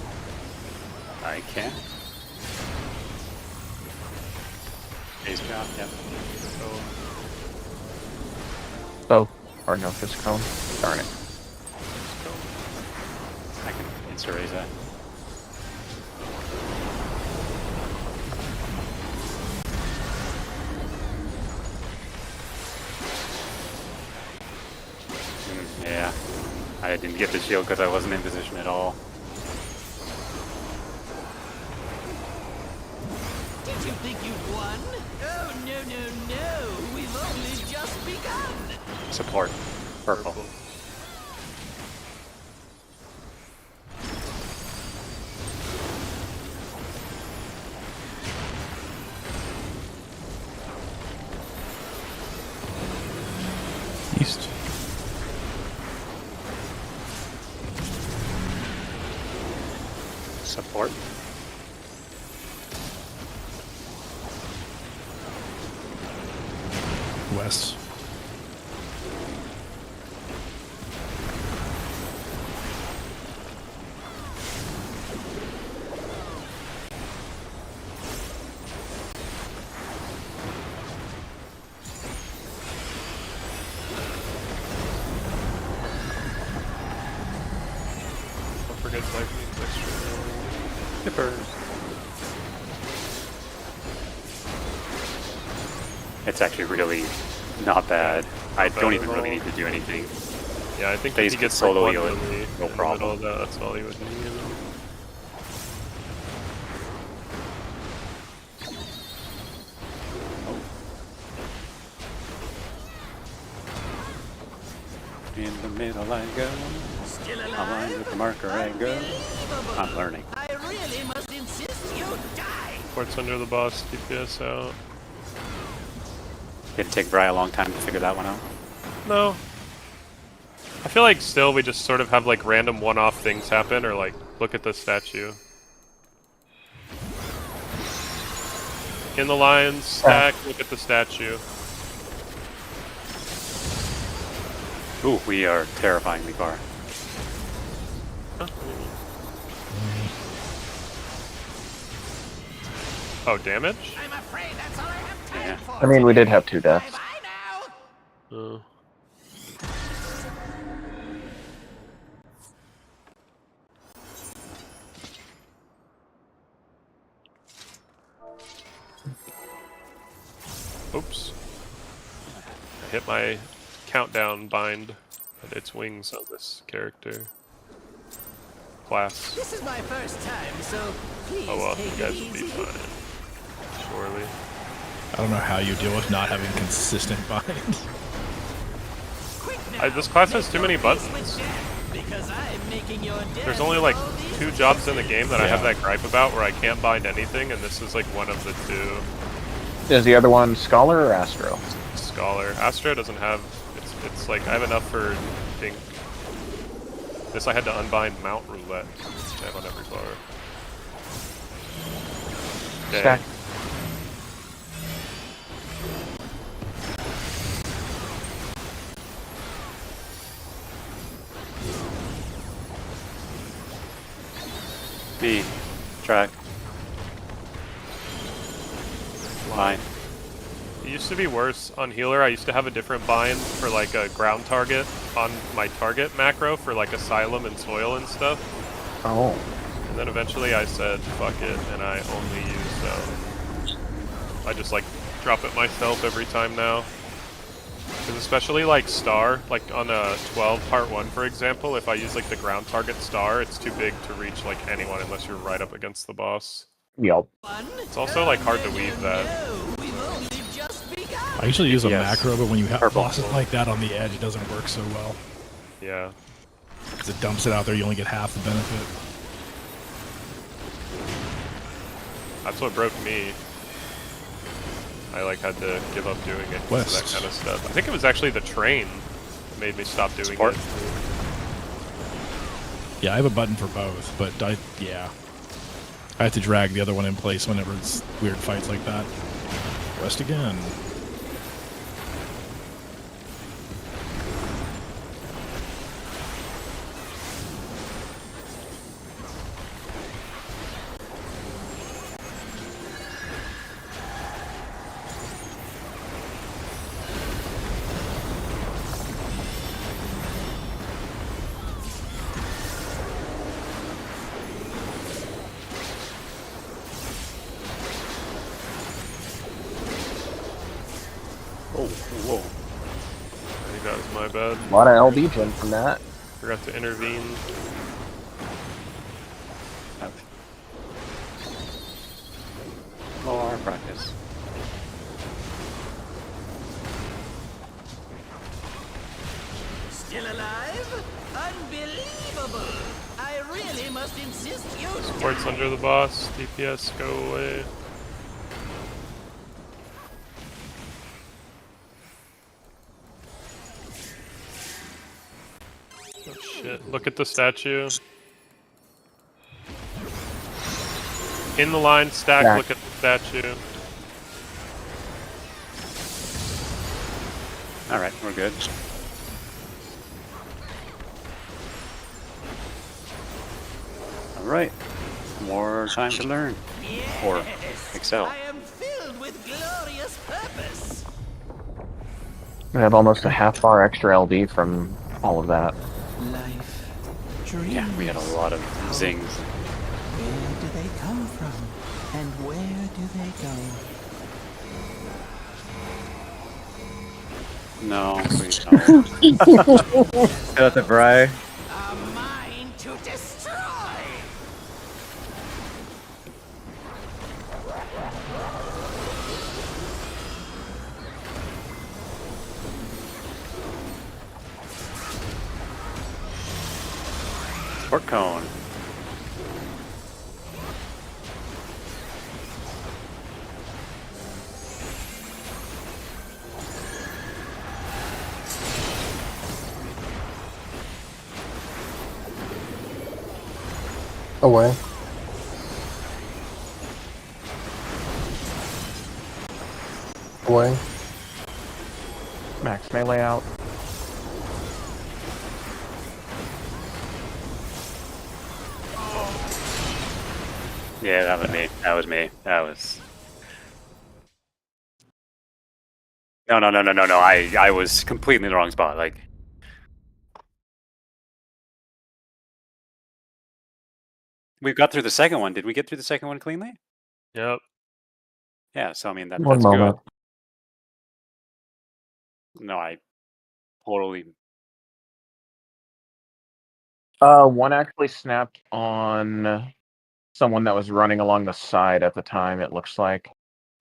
I can. Phase drop, yep. Oh, or no, just cone. Darn it. Thanks, Areza. Yeah, I didn't get the shield because I wasn't in position at all. Did you think you'd won? Oh, no, no, no. We've only just begun. Support. Purple. East. Support. West. Don't forget lightning's extra. Hippers. It's actually really not bad. I Not bad don't at even really all. need to do anything. Yeah, I think Phase if he gets solo like heal one it, melee no in the problem. middle of that, that's all he would need. In the middle I go. Still I'm alive? with the marker I go. Unbelievable. I'm learning. I really must insist you die. Ports under the boss, DPS out. Did it take Bri a long time to figure that one out? No. I feel like still we just sort of have like random one-off things happen, or like, look at this statue. In the lines, stack, look at the statue. Ooh, we are terrifyingly far. Oh, damage? I'm afraid that's all I have time Yeah. for. I mean, we did have 2 deaths. Bye now. Oh. Oops. I hit my countdown bind and its wings on this character. Class. This is my first time, so please Oh well, take you guys it will be easy. fine. Surely. I don't know how you deal with not having consistent bind. Quick now, This class has too many make peace buttons. with death, because I'm making your death There's only like all these 2 jobs in the game that I have Yeah. that gripe about where I can't bind anything, and this is like one of the 2. Is the other one Scholar or Astro? Scholar. Astro doesn't have. It's like I have enough for Dink. This I had to unbind Mount Roulette. I have on every bar. Okay. Stack. B. Track. Line. It used to be worse on healer. I used to have a different bind for like a ground target on my target macro for like asylum and soil and stuff. Oh. And then eventually I said fuck it, and I only use I just like drop it myself every time now. Because especially like star, like on a 12 part 1 for example, if I use like the ground target star, it's too big to reach like anyone unless you're right up against the boss. Yep. It's also like hard to weave that. No, we've only just begun. I usually use a Yes. macro, but when you have Purple. bosses like that on the edge, it doesn't work so well. Yeah. Because it dumps it out there, you only get half the benefit. That's what broke me. I like had to give up doing it because of that West. kind of stuff. I think it was actually the train that made me stop doing Support. it. Yeah, I have a button for both, but yeah. I have to drag the other one in place whenever it's weird fights like that. West again. whoa. I think that was my bad. A lot of LB gen from that. Forgot to intervene. Oh, our practice. Still alive? Unbelievable! I really must insist you Support's under the boss. DPS, go away. Oh shit, look at the statue. In the line, stack, Stack. look at the statue. Alright, we're good. Alright. More time to learn. Or Yes, excel. I am filled with glorious purpose. I have almost a half bar extra LB from all of that. Life, dreams. Yeah, we had a lot of zings. Where do they come from? And where do they go? No, please don't. Shout out to Bri. A mine to destroy! Sport cone. Away. Away. Max melee out. Yeah, that was me. That was me. That was. No. I was completely in the wrong spot. Like. We got through the second one. Did we get through the second one cleanly? Yep. Yeah, so I mean, One that's moment. good. No, I totally. One actually snapped on someone that was running along the side at the time, it looks like.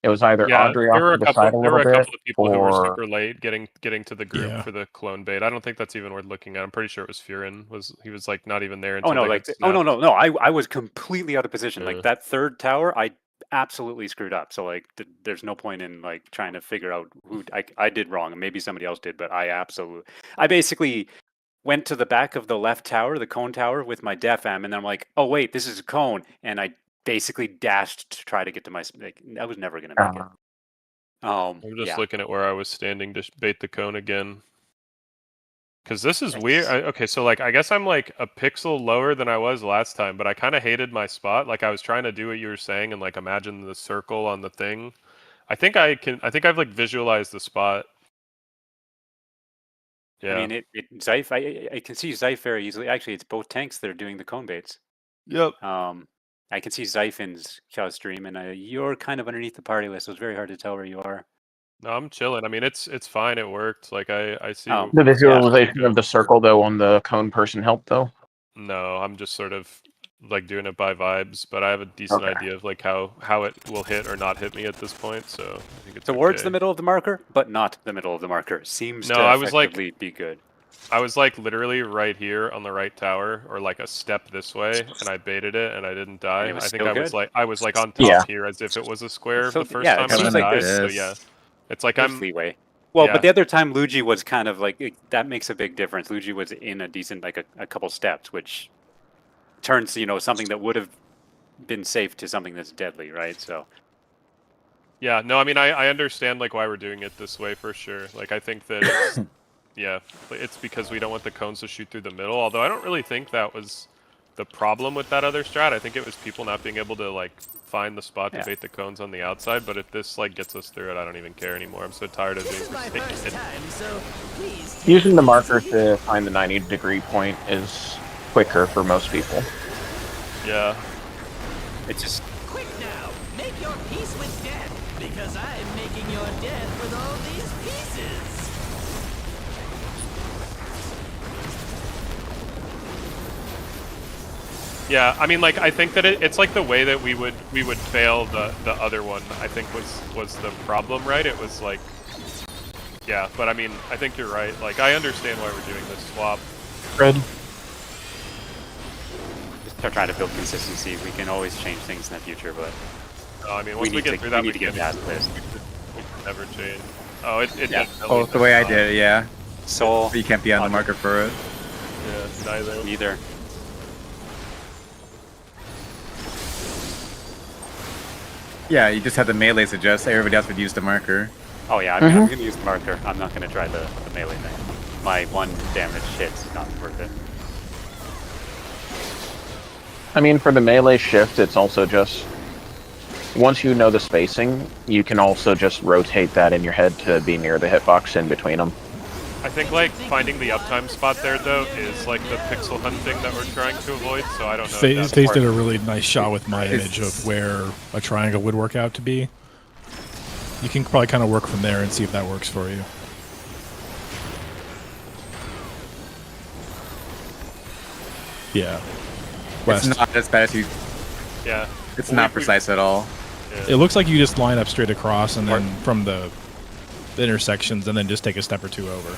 It was either Yeah, Audrey there were off a to the side a couple. There little were a bit, couple of people who were or super late getting to the group Yeah. for the clone bait. I don't think that's even worth looking at. I'm pretty sure it was Furin. He was like not even there Oh until no, they like got oh no snapped. no no. I was completely out of position. Yeah. Like that third tower, I absolutely screwed up. So like, there's no point in like trying to figure out who I did wrong, and maybe somebody else did, but I basically went to the back of the left tower, the cone tower, with my def am, and then I'm like, oh wait, this is a cone, and I basically dashed to try to get to my. Like, I was never gonna make it. I'm just Yeah. looking at where I was standing to bait the cone again. Because this is It's- weird. Okay, so like I guess I'm like a pixel lower than I was last time, but I kind of hated my spot. Like I was trying to do what you were saying and like imagine the circle on the thing. I think I've like visualized the spot. Yeah. I mean, Zyph. I can see Zyph very easily. Actually, it's both tanks that are doing the cone baits. Yep. I can see Zyphin's Chaos stream, and you're kind of underneath the party list, so it's very hard to tell where you are. No, I'm chilling. I mean, it's fine. It worked. Like I see. Oh. the visualization of the circle though on the cone person helped though. No, I'm just sort of like doing it by vibes, but I have a decent Okay. idea of like how it will hit or not hit me at this point. So I think it's Towards okay. the middle of the marker, but not the middle of the marker. Seems No, to I was like- effectively be good. I was like literally right here on the right tower, or like a step this way, and I baited it, and I didn't die. And it was I think still I was like on top Yeah. here as if it was a square So, the first yeah, time, it and I seems like died. there's- So yeah, it's like There's I'm. leeway. Well, yeah. but the other time Luigi was kind of like that makes a big difference. Luigi was in a decent like a couple steps, which turns something that would have been safe to something that's deadly, right? So Yeah, no, I mean I understand like why we're doing it this way for sure. Like I think that it's yeah, it's because we don't want the cones to shoot through the middle. Although I don't really think that was the problem with that other strat. I think it was people not being able to like find the spot to Yeah. bait the cones on the outside. But if this like gets us through it, I don't even care anymore. I'm so tired of This being is my forsaken. first time, so please take Using the it marker easy. to find the 90-degree point is quicker for most people. Yeah. it's just Quick now, make your peace with death. Because I'm making your death with all these pieces. Yeah, I mean, like, I think that it's like the way that we would fail the other one. I think was the problem, right? It was like, yeah, but I mean, I think you're right. Like, I understand why we're doing this swap. Red. Just start trying to build consistency. We can always change things in the future, but I mean, once we get through we that, need to get past this. we can never change. Oh, it Yeah. definitely Oh, the way I does not. did it, yeah. Soul, But you can't be on the marker for it. Yeah, neither. neither. Yeah, you just have the melees adjust. Everybody else would use the marker. Oh yeah, I mean, I'm gonna use the marker. I'm not gonna try the melee thing. My 1 damage hits is not worth it. I mean, for the melee shift, it's also just once you know the spacing, you can also just rotate that in your head to be near the hitbox in between them. I think like finding the uptime spot there though is like the pixel hunting that we're trying to avoid. So I don't know. if Phase that's did a really nice shot with my image It's- of where a triangle would work out to be. You can probably kind of work from there and see if that works for you. Yeah. West. It's not as bad as you. Yeah. It's Well, not we- precise at all. It looks like you just line up straight across and then from the intersections and then just take a step or two over.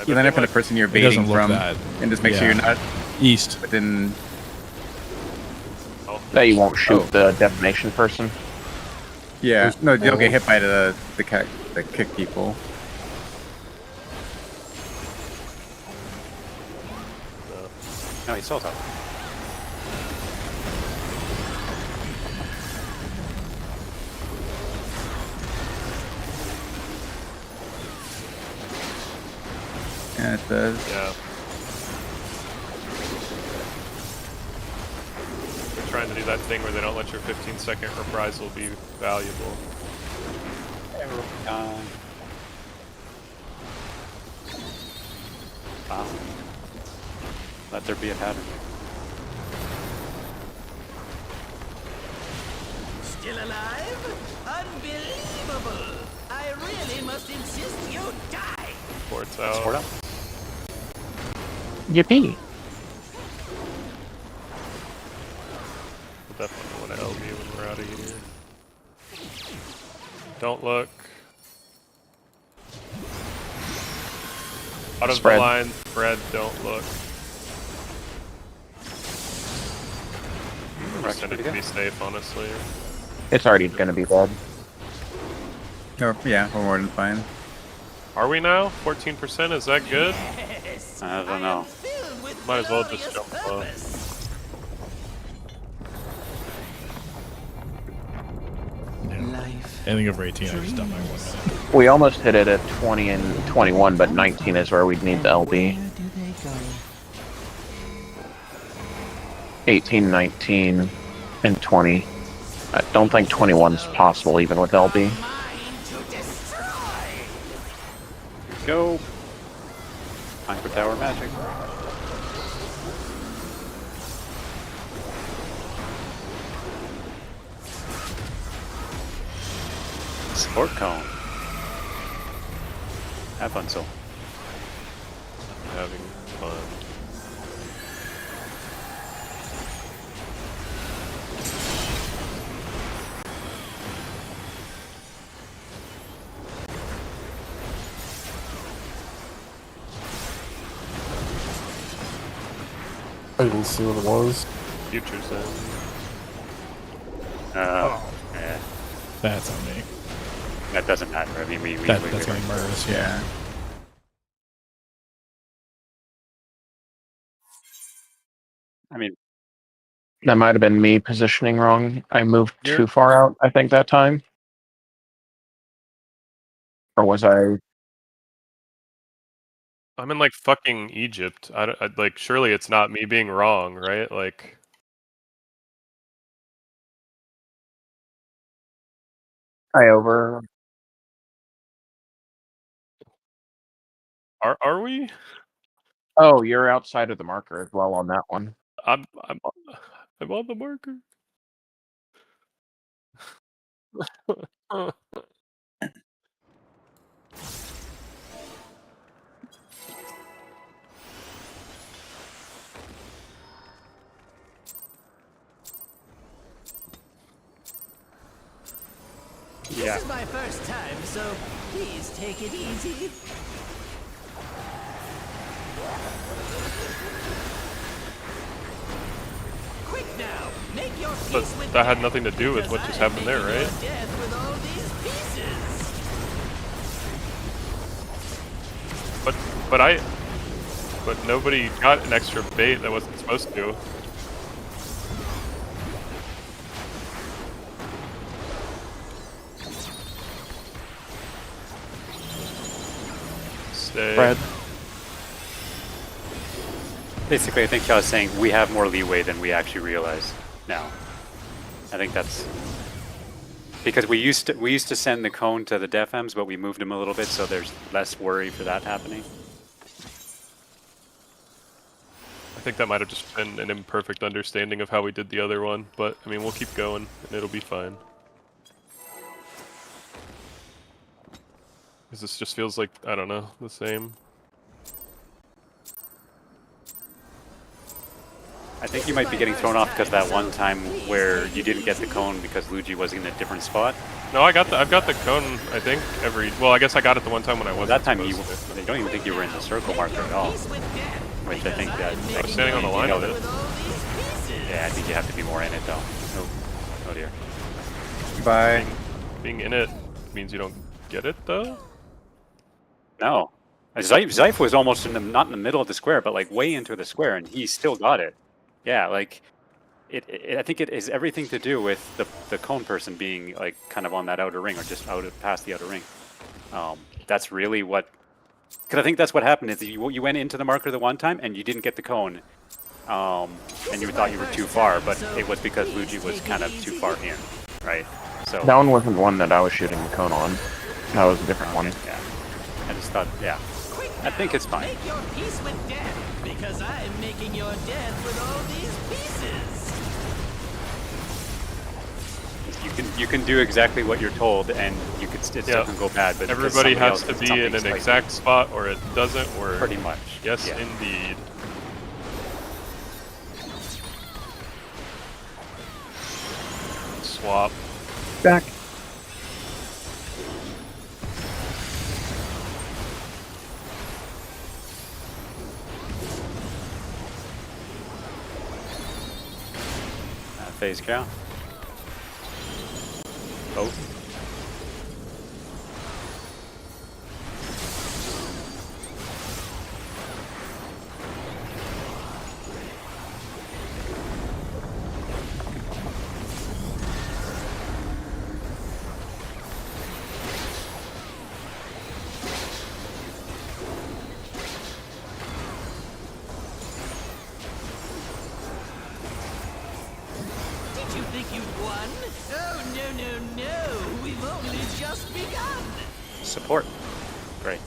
You line up on the person you're It baiting doesn't look from, bad. and just make sure Yeah. you're not East. within. That you won't shoot Oh. the defamation person. Yeah, no, you don't get hit by the kick people. No, he's sold out. Yeah, it does. Yeah. We're trying to do that thing where they don't let your 15-second reprisal be valuable. Wow. Let there be a pattern. Still alive? Unbelievable! I really must insist you die! Ports out. Sword up? Yippee. We'll definitely want to LB when we're out of here. Don't look. Out of Spread. the line, spread, don't look. I'm just gonna be safe, honestly. It's already going to be bad. Yeah, we're more than fine. Are we now? 14%? Is that good? Yes, I don't am know. filled with Might as well just glorious jump low. purpose. Life. Anything over 18, I just dump my 1 minute. We almost hit it at 20 and 21, but 19 is where we'd need the LB. Where do they go? 18, 19, and 20. I don't think 21's possible even with LB. Mine to destroy! Go! Anchor Tower magic. Sport cone. Have fun, Soul. Having fun. I didn't see what it was. Future's in. Yeah. That's on me. That doesn't matter. I mean, we That's going to be murderous. Yeah. I mean, That might have been me positioning wrong. I moved You're- too far out, I think, that time. Or was I? I'm in like fucking Egypt. Like, surely it's not me being wrong, right? Like, I over. are we? Oh, you're outside of the marker as well on that one. I'm on the marker. Yeah. This is my first time, so please take it easy. Quick now, make your peace But with that had death, nothing to do with what because just I am happened there, making your right? death with all these pieces. But nobody got an extra bait that wasn't supposed to. Stay. Fred. Basically, I think I was saying we have more leeway than we actually realize now. I think that's because we used to send the cone to the DefMs, but we moved them a little bit, so there's less worry for that happening. I think that might have just been an imperfect understanding of how we did the other one, but I mean, we'll keep going and it'll be fine. Because this just feels like, I don't know, the same. I think you might be getting thrown off because that one time where you didn't get the cone because Luigi was in a different spot. No, I've got the cone, I think, well, I guess I got it the one time when I wasn't That time you, supposed to. I don't even think you were in the circle marker at all. Which I think that... I was standing on the line of it. Yeah, I think you have to be more in it though. Oh, oh dear. Bye. Being in it means you don't get it, though? No. Ffxiv was almost not in the middle of the square, but like way into the square, and he still got it. Yeah, like I think it is everything to do with the cone person being like kind of on that outer ring or just past the outer ring. That's really what. Because I think that's what happened is you went into the marker the one time and you didn't get the cone, and you thought you were too far, but it was because Luigi was kind of too far in, right? So That one wasn't the one that I was shooting the cone on. That was a different one. yeah, I just thought, yeah, I think it's fine. Make your peace with death, because I'm making your death with all these pieces. You can do exactly what you're told, and it still can go bad. But because everybody somebody has else to did be something in an slightly- exact spot, or it doesn't work. Pretty much. Yes, Yeah. indeed. Swap. Back. Phase cow. Both. Did you think you'd won? Oh, no, no, no. We've only just begun. Support. Great.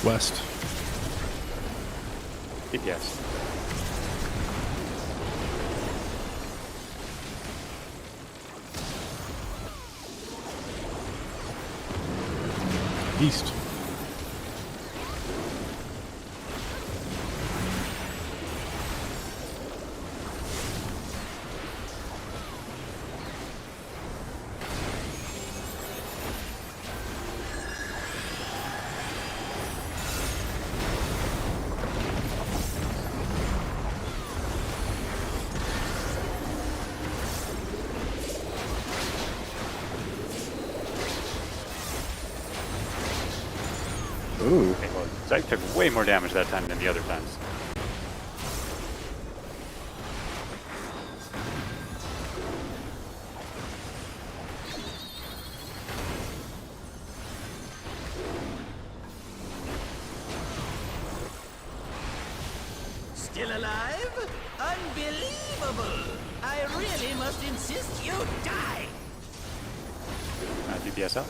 West. Yes. East. Ooh. Okay, well, Ffxiv took way more damage that time than the other times. Still alive? Unbelievable! I really must insist you die! DPS up.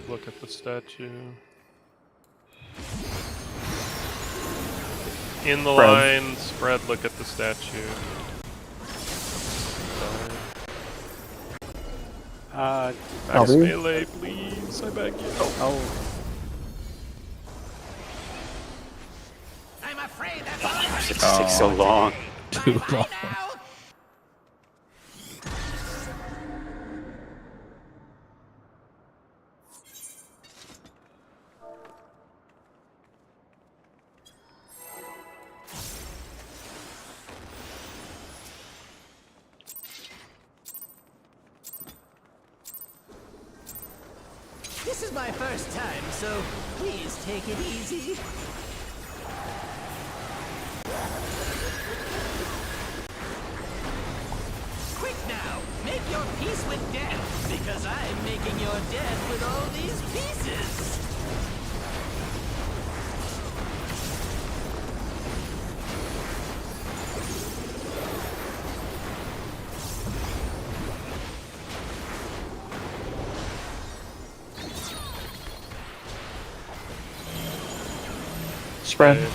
Look at the statue. In the Spread. line, spread, look at the statue. Max LB? melee, please. I beg you. Oh, I'm afraid that's oh, all it just takes so Oh. long. Too long. now. This is my first time, so please take it easy. Quick now, make your peace with death, because I'm making your death with all these pieces. Spread. Okay.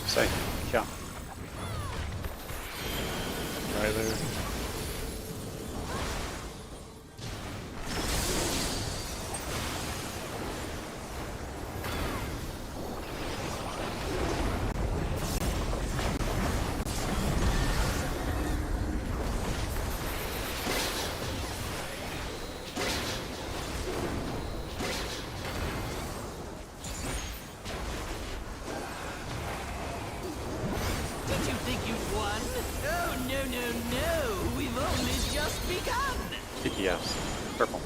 So, yeah. Right there. Did you think you'd won? Oh, no, no, no. We've only just begun. Yes. Purple.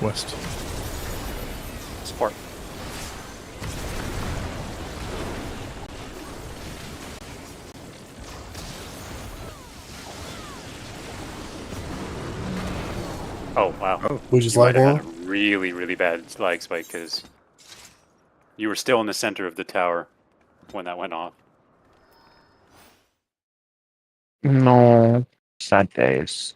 West. Support. Oh, wow. Oh. Which is You might have lagging. had a really, really bad lag spike because you were still in the center of the tower when that went off. No. Sad days.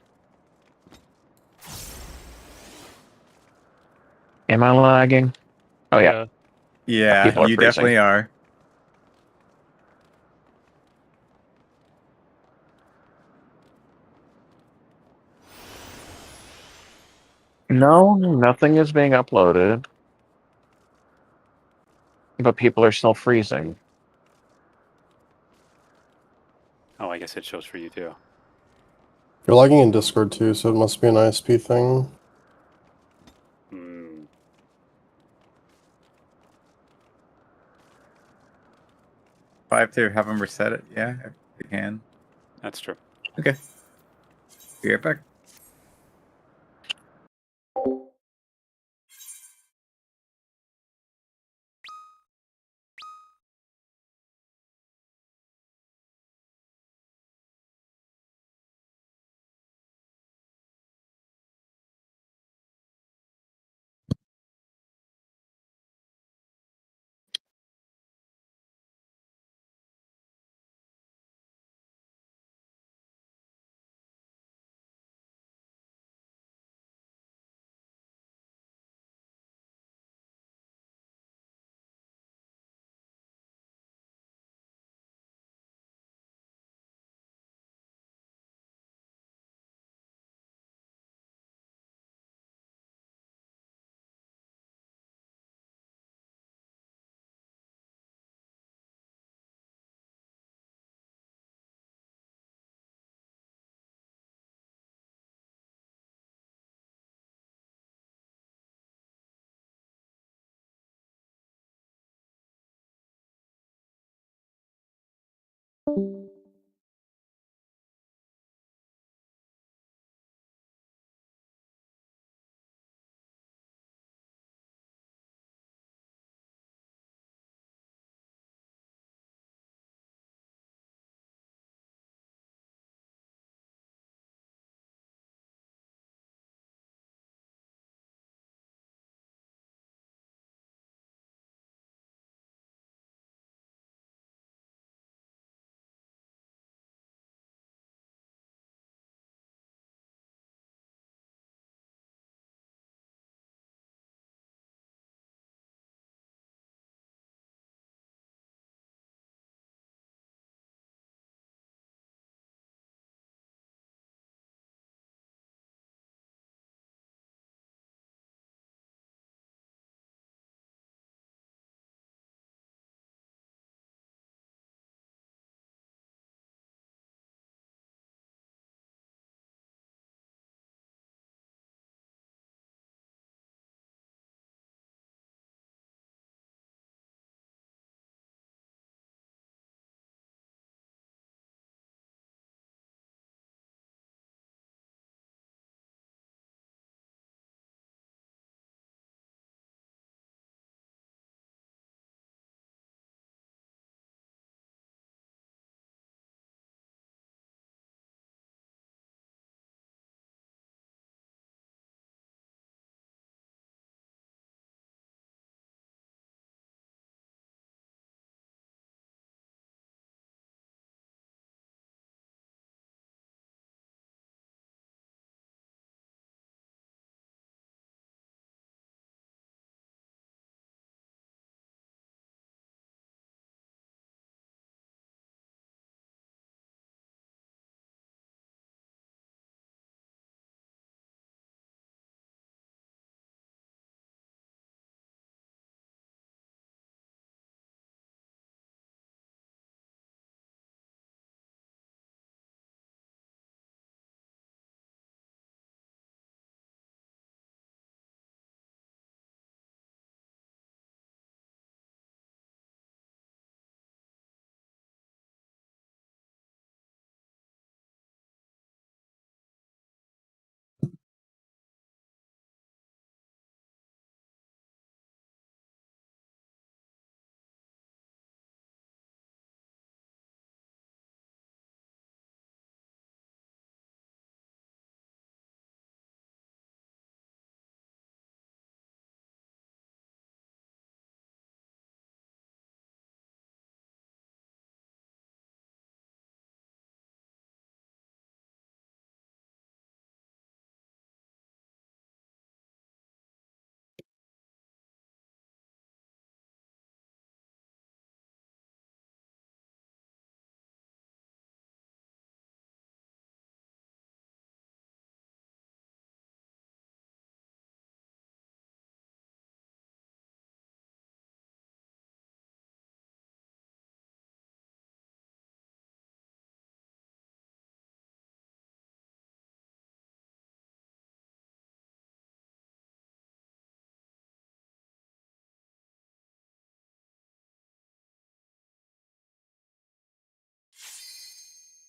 Am I lagging? Oh, yeah. Yeah, People are you freezing. definitely are. No, nothing is being uploaded. But people are still freezing. Oh, I guess it shows for you too. You're lagging in Discord too, so it must be an ISP thing. Hmm. 5 to have them reset it. Yeah, if you can. That's true. Okay. Be right back.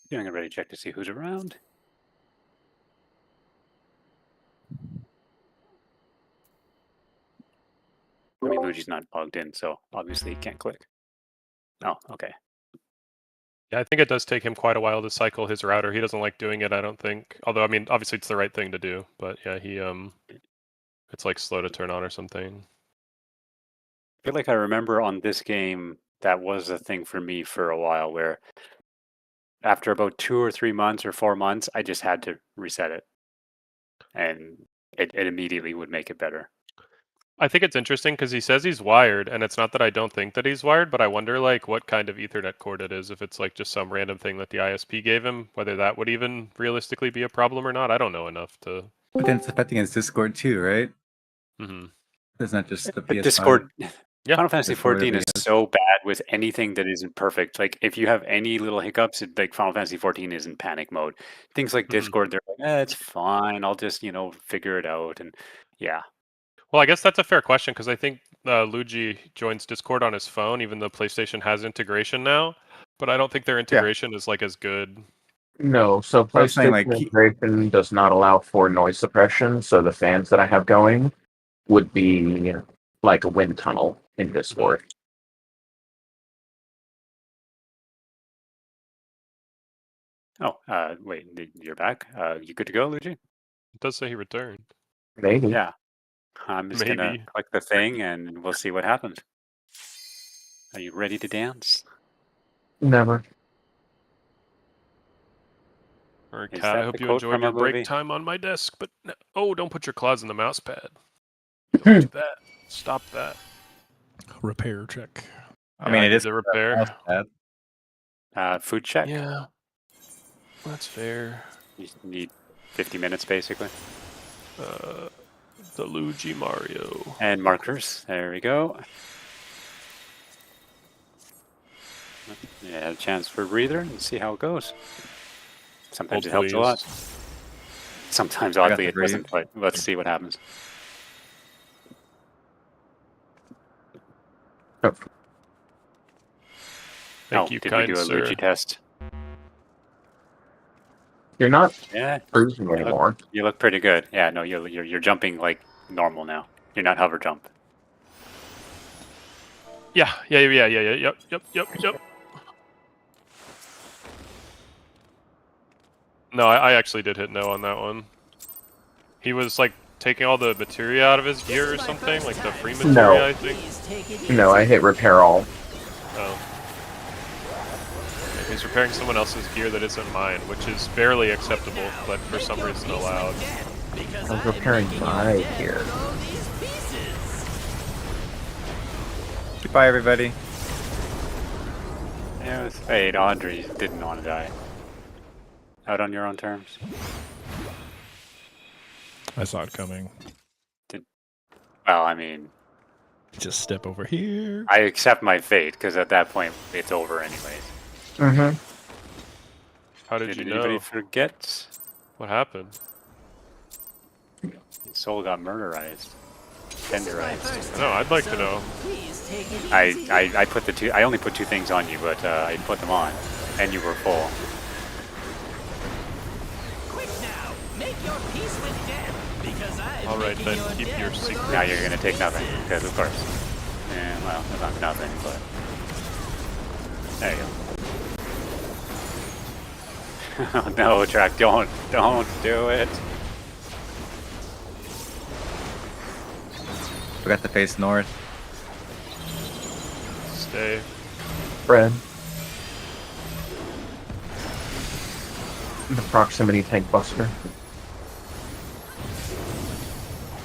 Doing a ready check to see who's around. I mean, Luigi's not logged in, so obviously he can't click. Oh, okay. Yeah, I think it does take him quite a while to cycle his router. He doesn't like doing it, I don't think. Although, I mean, obviously it's the right thing to do. But yeah, it's like slow to turn on or something. I feel like I remember on this game that was a thing for me for a while, where after about 2 or 3 months or 4 months, I just had to reset it, and it immediately would make it better. I think it's interesting because he says he's wired, and it's not that I don't think that he's wired, but I wonder like what kind of Ethernet cord it is. If it's like just some random thing that the ISP gave him, whether that would even realistically be a problem or not. I don't know enough to. But then it's affecting his Discord too, right? Mm-hmm. It's not just the But PS5. Discord, Yeah. Final Fantasy Discord 14 is is- so bad with anything that isn't perfect. Like if you have any little hiccups, like Final Fantasy 14 is in panic mode. Things like Mhm. Discord, they're like, it's fine. I'll just figure it out. And yeah, Well, I guess that's a fair question because I think Luigi joins Discord on his phone, even though PlayStation has integration now. But I don't think their integration is like as good. No, so I was saying, PlayStation like, integration does not allow for noise suppression, so the fans that I have going would be like a wind tunnel in Discord. oh, wait, you're back. You good to go, Luigi? It does say he returned. Maybe. Yeah. I'm just gonna Maybe. click the thing and we'll see what happens. Are you ready to dance? Never. Or Is Cat, I that hope the you quote enjoyed from your a break movie? time on my desk. But don't put your claws in the mouse pad. Don't do that. Stop that. Repair check. I mean, Yeah, it need is the repair. Food check. Yeah, that's fair. You need 50 minutes basically. The Luigi Mario. And markers. There we go. Yeah, a chance for a breather and see how it goes. Sometimes Hold, it helps a lot. please. Sometimes, got oddly, the it doesn't, but let's see what happens. Thank you, did kind we do a sir. Luigi test? You're not Yeah, cruising anymore. you look pretty good. Yeah, no, you're jumping like normal now. You're not hover jump. Yeah, yep. No, I actually did hit no on that one. He was like taking all the materia out of his gear or something, like the free materia, No. I think. No, I hit repair all. Oh. He's repairing someone else's gear that isn't mine, which is barely acceptable, but for some reason allowed. I was repairing my gear. Goodbye, everybody. Yeah, it was fate. Audrey didn't want to die. Out on your own terms. I saw it coming. Well, I mean, Just step over here. I accept my fate because at that point it's over anyways. Mm-hmm. How did you anybody know? forget? What happened? His soul got murderized, tenderized. No, I'd like to know. I put the two. I only put 2 things on you, but I put them on, and you were full. All right, then keep your secret. Now you're gonna take nothing because, of course. Yeah, well, not nothing, but there you go. No, Track, don't do it. Forgot to face north. Stay. Fred. The proximity tank buster.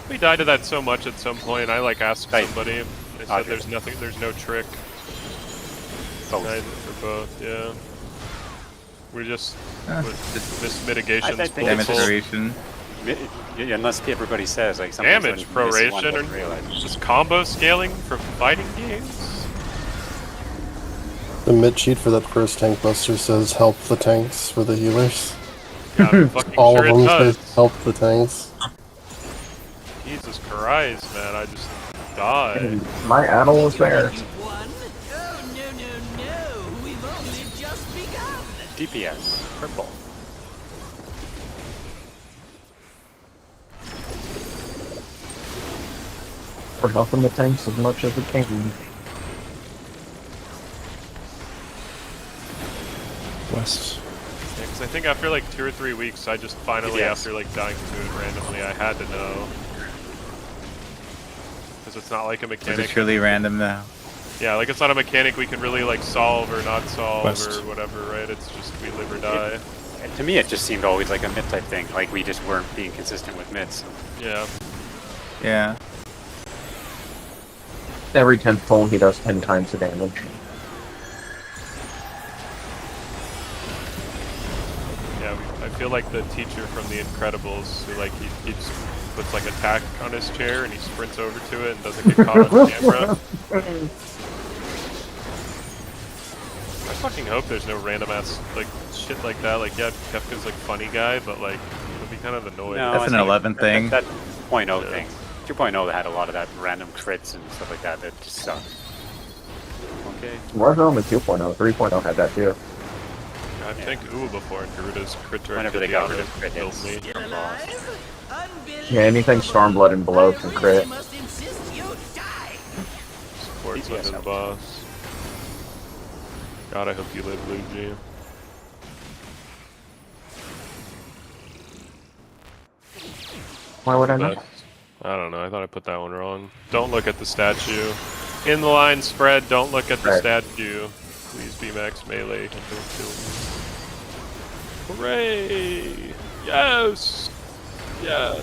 We died to that so much at some point. I like asked Right. somebody. And they said Roger. there's nothing. There's no trick. Both. Neither for both. Yeah. We're just Just this mitigation's I think damage full. duration. Unless everybody says like sometimes Damage when you miss one, proration you and don't realize. just combo scaling for fighting games. The mid sheet for that first tank buster says help the tanks for the healers. Yeah, I'm fucking All sure of them it does. say help the tanks. Jesus Christ, man! I just died. My Adel was there. DPS, purple. We're helping the tanks as much as we can. West. Yeah, 'cause I think after like 2 or 3 weeks, I just finally, Yes. after like dying to it randomly, I had to know. Because it's not like a Is it mechanic. truly random now? Yeah, like it's not a mechanic we can really like solve or not solve West. or whatever, right? It's just we live or die. And to me, it just seemed always like a mid type thing. Like we just weren't being consistent with mids. Yeah. Yeah. Every 10th pull, he does 10 times the damage. Yeah, I feel like the teacher from The Incredibles, who like he just puts like attack on his chair and he sprints over to it and doesn't get caught on camera. I fucking hope there's no random ass like shit like that. Like yeah, Kefka's like funny guy, but like it would be kind of annoying. No, That's I an think 11 thing. That 2.0 Yeah. thing. 2.0 had a lot of that random crits and stuff like that. That just sucked. Okay. Was only 2.0, 3.0 had that too. I think before and Garuda's crit Whenever they got rid of crit killed hits me. from boss. Yeah, anything Stormblood and below can crit. Supports DPS within helps. boss. God, I hope you live, Luigi. Why would I not? I don't know. I thought I put that one wrong. Don't look at the statue. In the line spread, don't look at the Right. statue. Please be max melee and don't kill me. Hooray! Yes! Yes!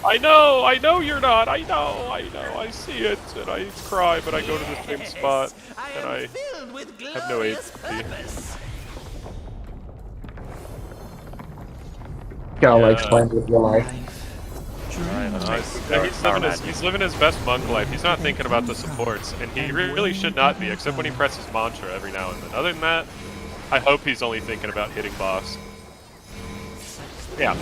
I know you're not! I know! I see it! And I cry, but I go to the same spot. And I have no HP. Gotta like Yeah. explain with your life. Alright, let's Nice. make Yeah, he's living his best monk life. He's not thinking about the supports, and he really should not be, except when he presses mantra every now and then. Other than that, I hope he's only thinking about hitting boss. Yeah.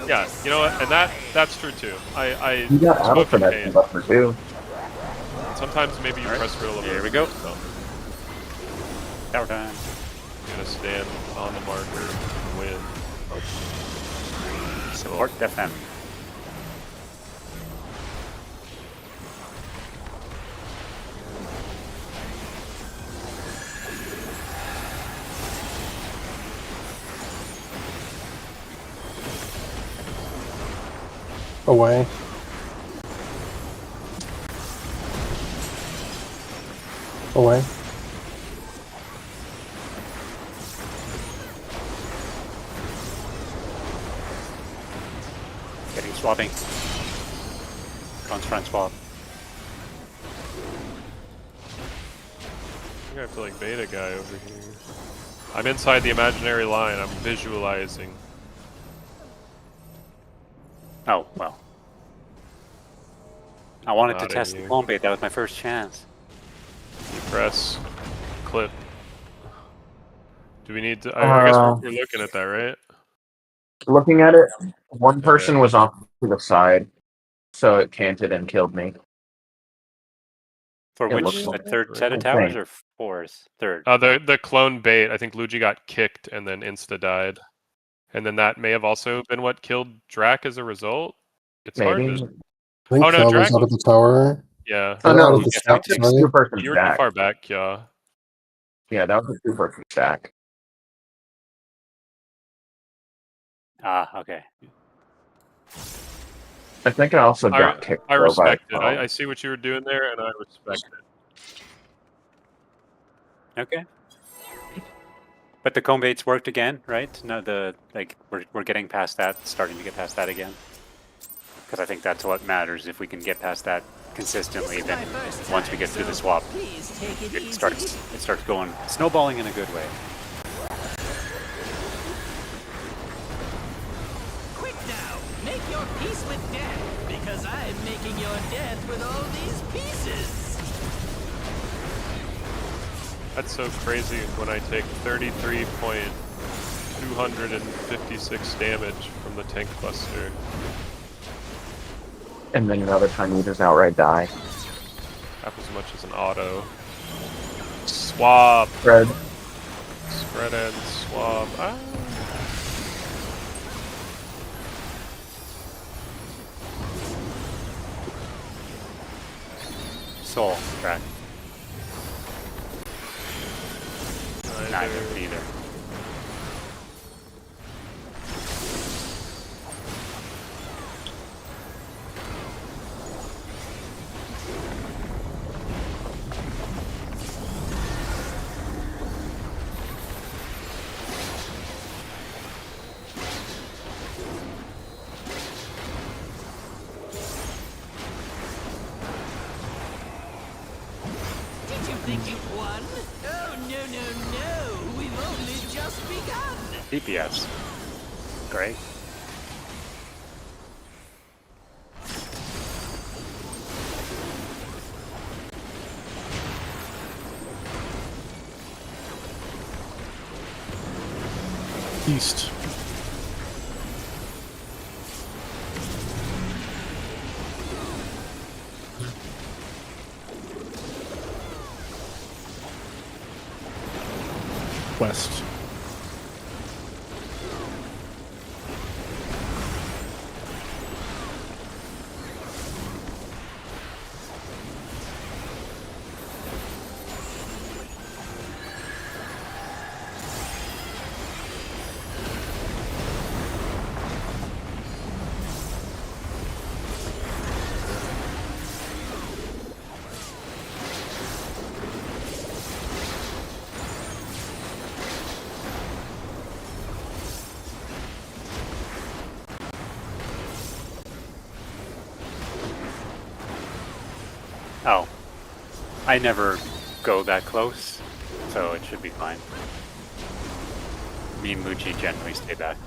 Yeah, you know what? And that's true too. I You got auto spoke for in that pain. buffer too. Sometimes maybe you press for a little bit. Here we go. So Tower time. I'm gonna stand on the marker and win. Support FM. Away. Away. Getting swapping. Front swap. I think I have to like beta guy over here. I'm inside the imaginary line. I'm visualizing. Oh, well. I wanted to Outta test the here. clone bait. That was my first chance. You press, clip. Do we need to? I guess we're looking at that, right? Looking at it, one person was off to the side, so it canted and killed me. For It which, looks the like- third set of I towers think. or fourth? Third. The clone bait. I think Luigi got kicked and then insta died, and then that may have also been what killed Drac as a result. It's hard Maybe. to. I think Oh, no, Kyle was Dragon- out of the tower. Yeah, Oh Or no, out of the Yes, stack, we did. sorry. two-person you were too stack. far back, yeah. Yeah, that was a two-person stack. Ah, okay. I think I also got kicked. I though, respect it. by, I see what you were doing there, and I respect it. Okay. But the comb baits worked again, right? No, we're getting past that, starting to get past that again. Because I think that's what matters. If we can get past that consistently, then once we get through the swap, it starts going snowballing in a good way. Quick now, make your peace with death, because I'm making your death with all these pieces. That's so crazy when I take 33.256 damage from the tank buster. and then another time you just outright die. Half as much as an auto. Swap. Spread. Spread and swap. Ah. Soul track. Neither Neither. either. Did you think you won? Oh, no, no, no. We've only just begun. DPS. Great. East. West. Oh. I never go that close, so it should be fine. Me and Muji generally stay back.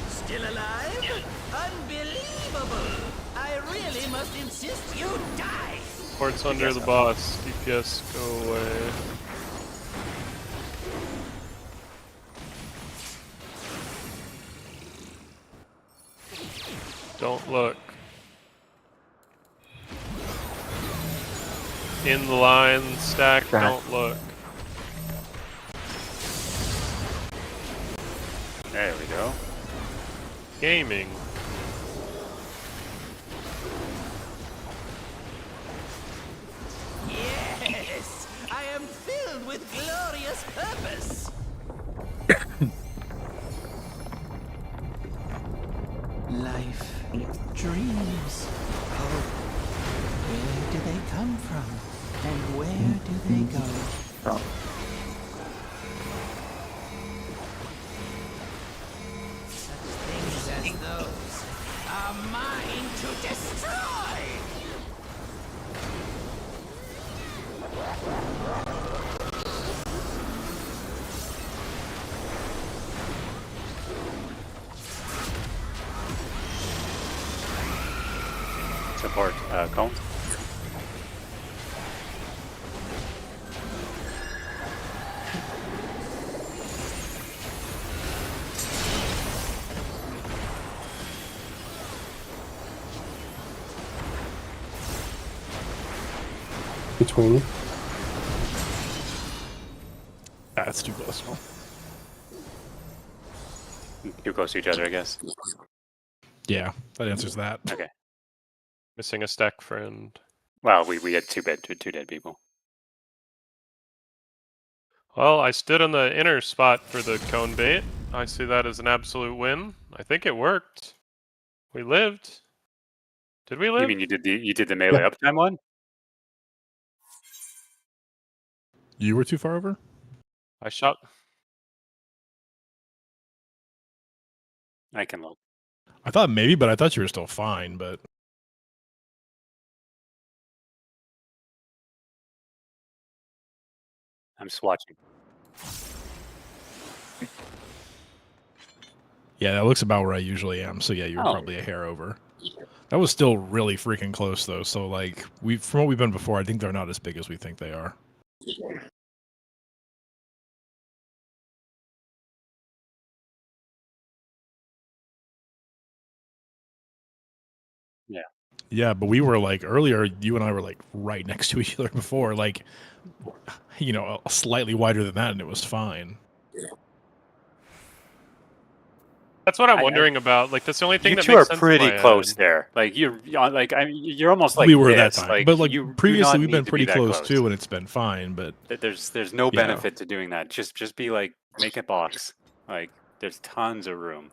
Still alive? Unbelievable! I really must insist you die! Port's under the boss. DPS, go away. Don't look. In the line, stack, don't look. There we go. Gaming. Yes! I am filled with glorious purpose! Life, dreams, hope. Where do they come from? And where do they go? Such things as those are mine to destroy! Support cone. Between. That's too close. Too close to each other, I guess. Yeah, that answers that. Okay. Missing a stack friend. Well, we had two dead people. Well, I stood on the inner spot for the cone bait. I see that as an absolute win. I think it worked. We lived. Did we live? You mean you did the melee uptime one? You were too far over? I shot. I can look. I thought maybe, but I thought you were still fine, but I'm swatching. yeah, that looks about where I usually am. So yeah, you were Oh. probably a hair over. That was still really freaking close though. So like from what we've been before, I think they're not as big as we think they are. Yeah, but we were like earlier. You and I were like right next to each other before, like slightly wider than that, and it was fine. That's what I'm I- wondering about. Like, that's the only thing You that two makes are sense pretty in my close head. there. Like you're almost like we were this. that time, Like but like you do previously, not we've been need to be pretty that close too, and it's been fine. But There's no Yeah. benefit to doing that. Just be like, make a box. Like there's tons of room.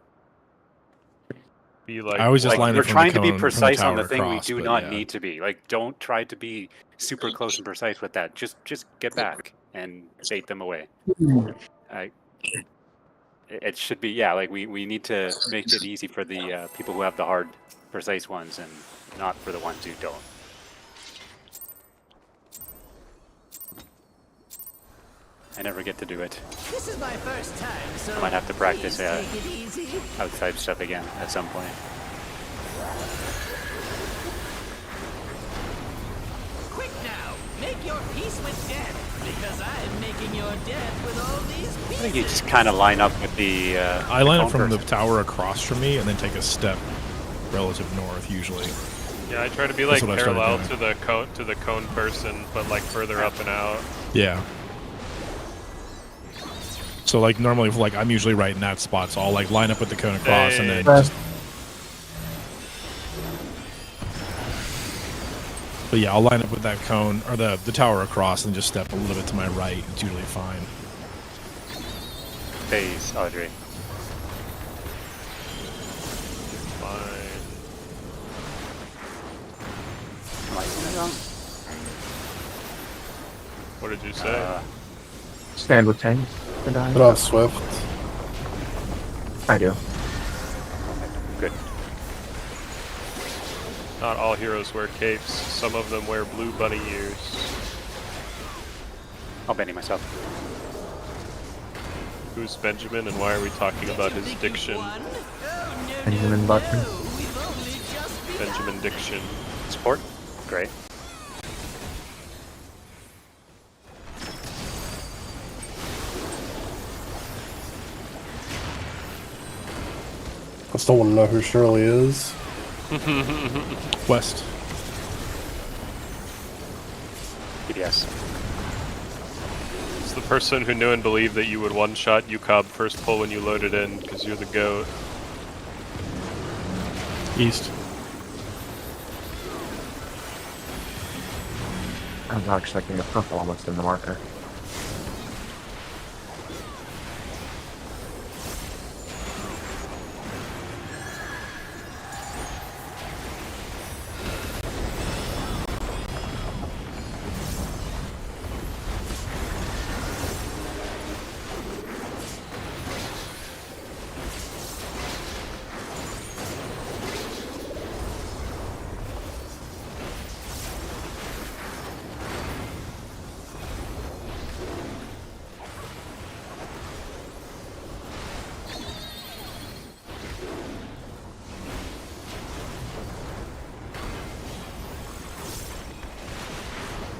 Be like, I always just Like line we're it from trying the to be cone from the precise on tower the thing we across, do but not yeah. need to be. Like don't try to be super close and precise with that. Just get back and bait them away. It should be, yeah, like we need to make it easy for the people who have the hard, precise ones and not for the ones who don't. I never get to do it. This is my first time, so I might have to practice please take it easy. outside stuff again at some point. Quick now, make your peace with death, because I'm making your death with all these I pieces. think you just kind of line up with the. I line cone up from the person. tower across from me, and then take a step relative north usually. yeah, I try to be like That's what I started parallel doing. to the cone person, but like further up and out. Yeah. So like normally, like I'm usually right in that spot, so I'll like line up with the cone across, and then just. But yeah, I'll line up with that cone or the tower across, and just step a little bit to my right. It's usually fine. Phase, Audrey. Fine. Am I saying it wrong? What did you say? Stand with tank. I don't have Swift. I do. Good. Not all heroes wear capes. Some of them wear blue bunny ears. I'll Benny myself. Who's Benjamin, and why are we talking about his diction? Benjamin Button. Benjamin Diction. Support? Great. I still want to know who Shirley is. West. PDS. It's the person who knew and believed that you would one-shot UCOB first pull when you loaded in, because you're the GOAT. East. I was not expecting a purple almost in the marker.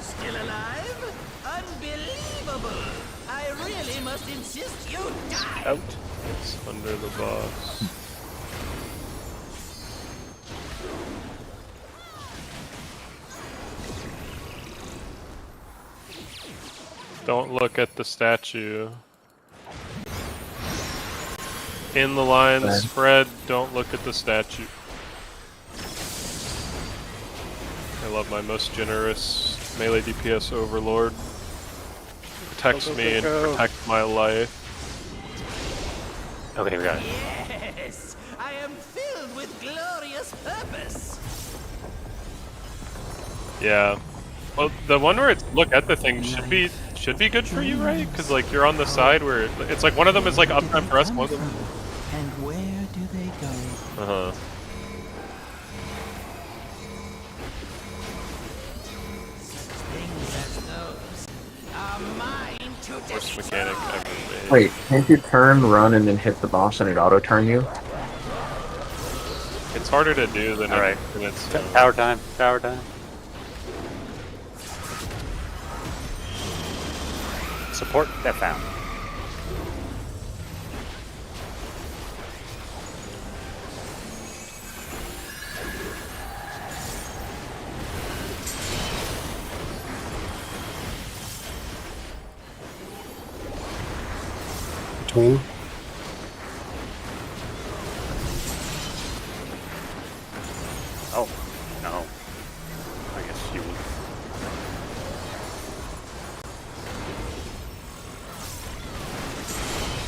Still alive? Unbelievable! I really must insist you die! Out. It's under the boss. Don't look at the statue. In the line, Okay. spread, don't look at the statue. I love my most generous melee DPS overlord. Protects Go, go, me go, and go. protects my life. Okay, we got it. Yes! I am filled with glorious purpose! Yeah. Well, the one where it's look at the thing should be good for you, right? Because like you're on the side where it's like one of them is like uptime for us, one of them. And where do they go? Uh huh. Things as those are mine to Worst destroy! mechanic ever made. Wait, can't you turn, run, and then hit the boss and it auto-turn you? It's harder to do than All right. it's. Power time. Power time. Support that found. between. Oh, no. I guess you would.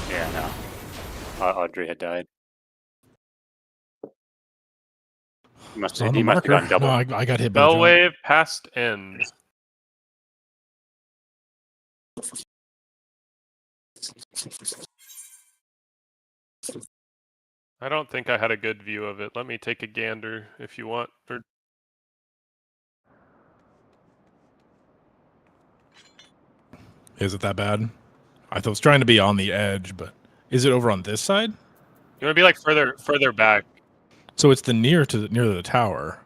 Yeah, no. Audrey had died. He must It's on have, the he must have marker. gone double. No, I got hit by the Bell jump. wave past end. I don't think I had a good view of it. Let me take a gander if you want. Or Is it that bad? I was trying to be on the edge, but is it over on this side? you want to be like further back. So it's the near the tower.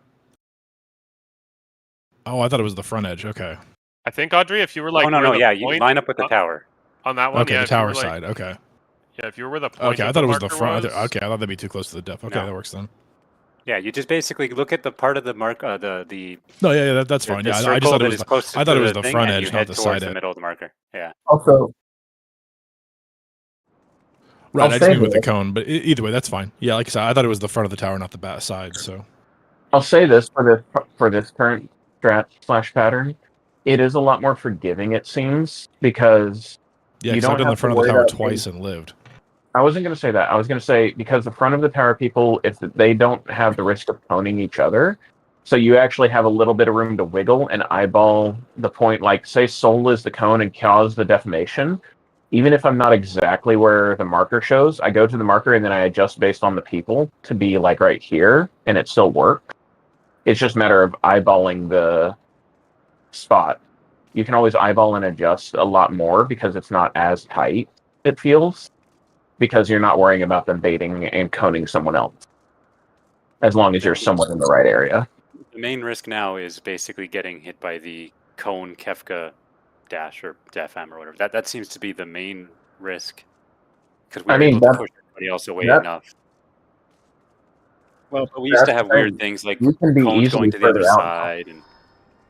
Oh, I thought it was the front edge. Okay. I think Audrey, if you were like Oh, no, where no, the yeah, you point line up with the tower. on that one, Okay, yeah, the if you tower were like, side. Okay. yeah, if you were where the point Okay, I of thought it was the marker front. was, Okay, I thought that'd be too close to the depth. Okay, No. that works then. Yeah, you just basically look at the part of the mark, the No, yeah, that's fine. the Yeah, I circle just thought it that was. is closest I thought to it was the the thing, front and you edge, head not the towards side the edge. middle of the marker. Yeah. Also, Right, I'll I just say mean with the this. cone, but either way, that's fine. Yeah, like I said, I thought it was the front of the tower, not the back side. So I'll say this for this current strat / pattern, it is a lot more forgiving. It seems because yeah, you because I've don't done the have to front of the worry tower about twice and lived. I wasn't going to say that. I was going to say because the front of the tower people, if they don't have the risk of coning each other, so you actually have a little bit of room to wiggle and eyeball the point. Like, say Soul is the cone and cause the deformation. Even if I'm not exactly where the marker shows, I go to the marker and then I adjust based on the people to be like right here, and it still works. It's just a matter of eyeballing the spot. You can always eyeball and adjust a lot more because it's not as tight, it feels, because you're not worrying about them baiting and coning someone else. As long as you're somewhat in the right area. The main risk now is basically getting hit by the cone Kefka dash or Defam or whatever. That seems to be the main risk because we I were mean, able to push everybody else away that- enough. Well, but we used to that's have the weird thing. things like You can be cones easily going to the other further out now. side, and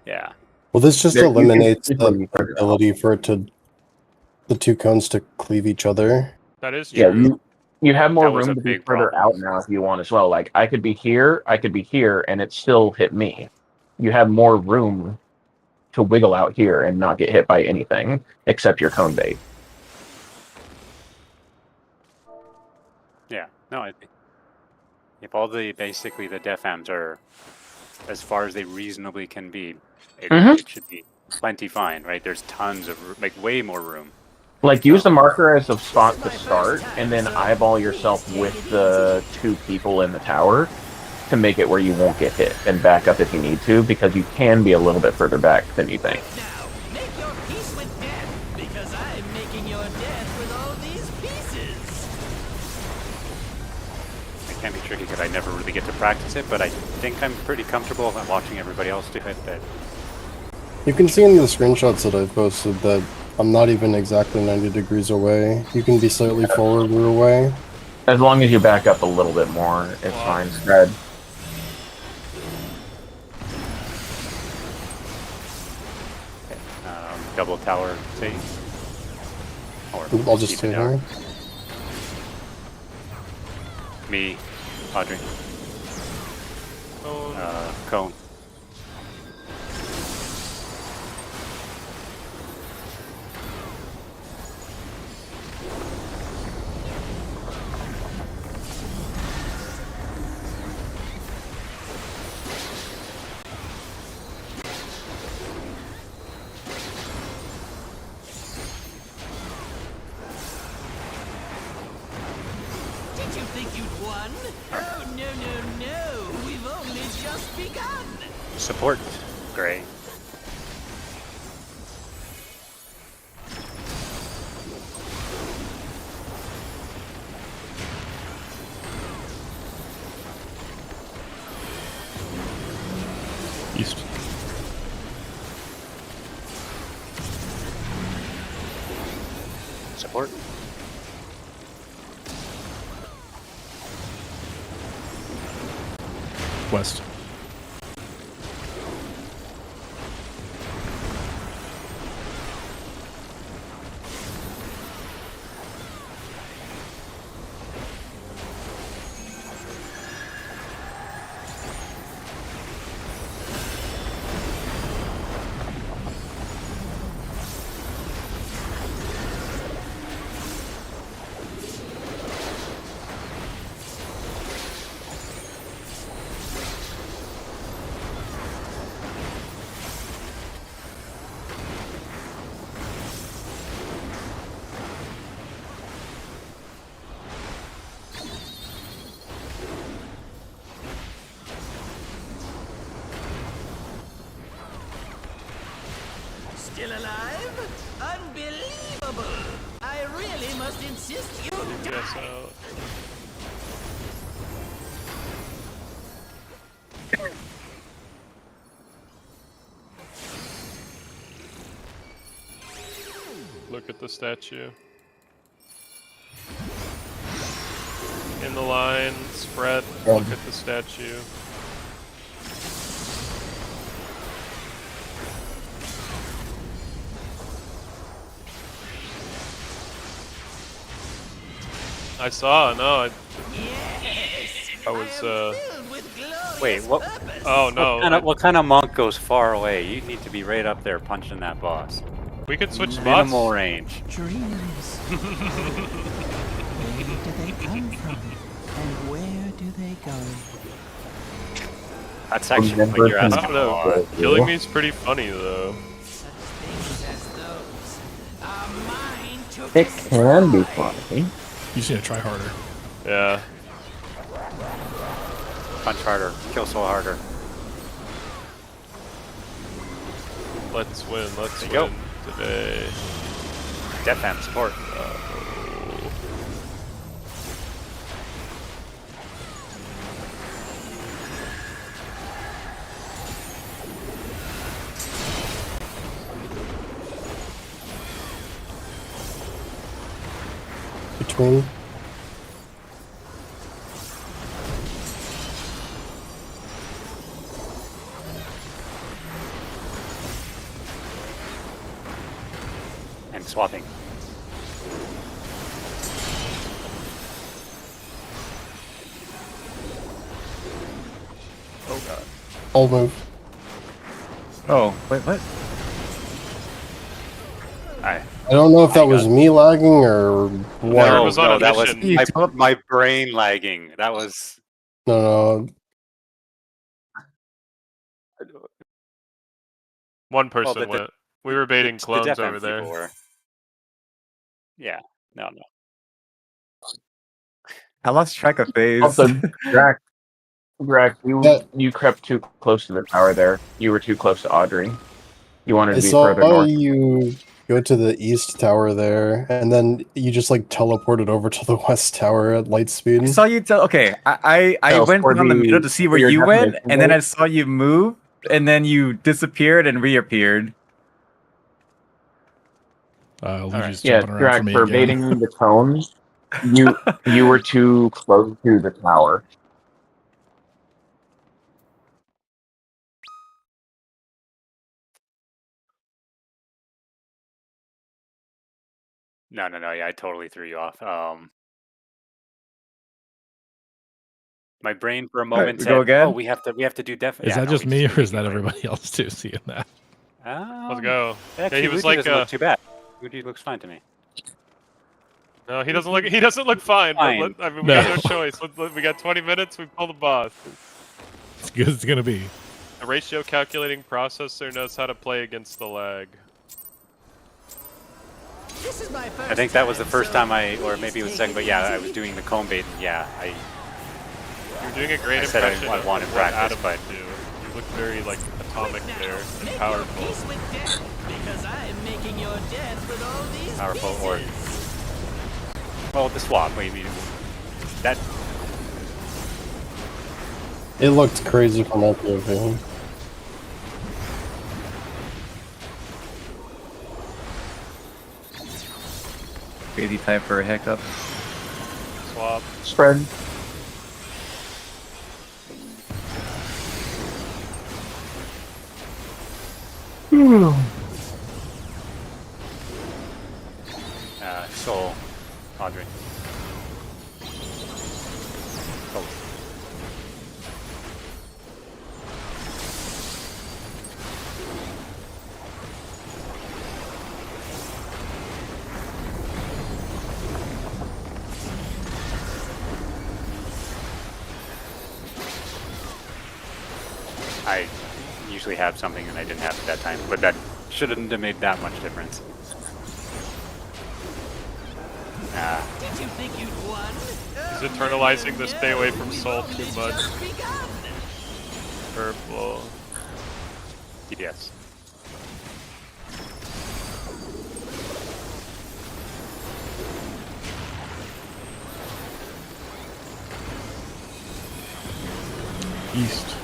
yeah, Well, this just You can eliminates easily the further out. ability for the two cones to cleave each other. that is Yeah, true. you have more That was room a to be big further problem. out now if you want as well. Like I could be here, and it still hit me. You have more room to wiggle out here and not get hit by anything except your cone bait. yeah. No, I think if all the basically the Defams are as far as they reasonably can be, it should be plenty fine, right? There's tons of like way more room. Like use the marker as a spot to start, and then eyeball yourself with the two people in the tower to make it where you won't get hit, and back up if you need to, because you can be a little bit further back than you think. Now, make your peace with death, because I'm making your death with all these pieces. It can be tricky because I never really get to practice it, but I think I'm pretty comfortable watching everybody else do it. That You can see in the screenshots that I've posted that I'm not even exactly 90 degrees away. You can be slightly forward or away. As long as you back up a little bit more, it's fine. Spread. double tower save. Or I'll just keep stay it down. here. Me, Audrey, Cone. Did you think you'd won? Oh, no. We've only just begun. Support, Gray. East. Support. West. still alive? Unbelievable! I really must insist you Yes, die. Look at the statue. In the line, spread, look at the statue. I saw, no, I was, Wait, what? oh no, What kind of monk goes far away? You need to be right up there punching that boss. we could switch spots. Minimal range. Dreams. Where do they come from? And where do they go? That section when you're I asking don't a know, lot. killing me is pretty funny though. Such things as those are mine to It can be destroy. funny. You just need to try harder. Yeah. Punch harder, kill so harder. Let's win, let's There you win today. Death Am support. Between. And swapping. Oh god. I'll move. Oh, wait, what? Alright. I don't know if that was me lagging or what. No, it was on a that was mission. my brain lagging. That was No, One person the- went. We were baiting the clones Death Am over there. people were. Yeah, no. I lost track of phase. Also, Drac, you Yeah. you crept too close to the tower there. You were too close to Audrey. You wanted I to be saw further north. you go to the east tower there, and then you just like teleported over to the west tower at light speed. I saw you tell. Okay, I No, went for down the the- middle to see for where your you went, definition and then vote. I saw you move, and then you disappeared and reappeared. Luigi's Yeah, jumping around Drac, for me for again. baiting the tones, you were too close to the tower. No, yeah, I totally threw you off. My brain for a moment we said, go again? "Oh, we have to do Death." Is yeah, that no, just we me, or continue is that anyway. everybody else too seeing that? Let's go. Actually, he was Luigi like, doesn't look too bad. Luigi looks fine to me. No, he doesn't look. He doesn't look fine. Fine. I mean, we got No. no choice. We got 20 minutes. We pull the boss. It's good. It's gonna be. The ratio calculating processor knows how to play against the lag. This is my first I think that was the time, first so time or please maybe it was the take second, but yeah, I easy. was doing the comb bait, and yeah, You're doing a great I said I impression of wanted what practice, Adam but- would do. You look very like atomic Quick now, there and make your powerful. peace with death, because I'm making your death with all these Powerful pieces. or- well, the swap. Wait, that It looked crazy from my POV. Crazy type for a hiccup. Swap. Spread. Soul, Audrey. Soul. I usually have something and I didn't have it that time, but that shouldn't have made that much difference. Did you think you'd won? He's internalizing the stay away from Soul too much. Just begun. Purple. DPS. East.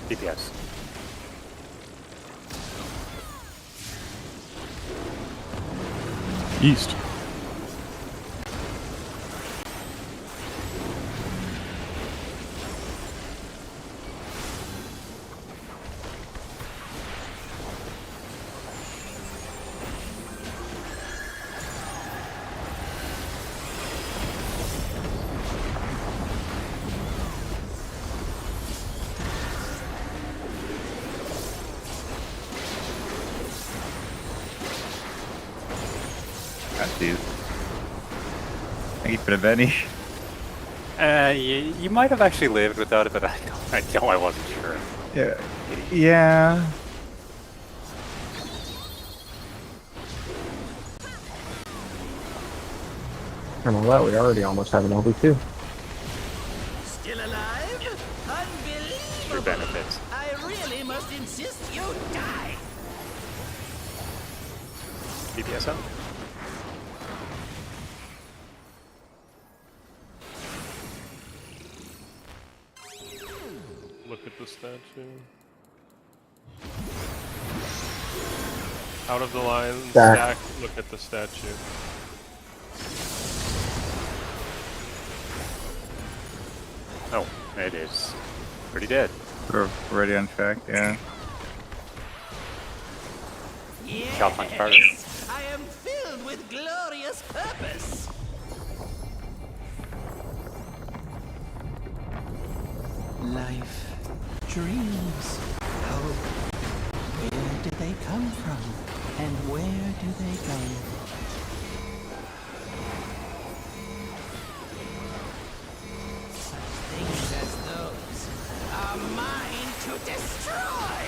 DPS. East. Dude. Thank you for the Benny. You might have actually lived without it, but I wasn't sure. Yeah. Yeah. And all that, we already almost have an LB2. Still alive? Unbelievable! Your benefits. I really must insist you die! DPS out. Look at the statue. Out of the line, stack. Look at the statue. Oh, it is pretty dead. We're already on track, yeah. Shot punch harder. I am filled with glorious purpose! Life, dreams, hope. Where did they come from? And where do they go? Such things as those are mine to destroy!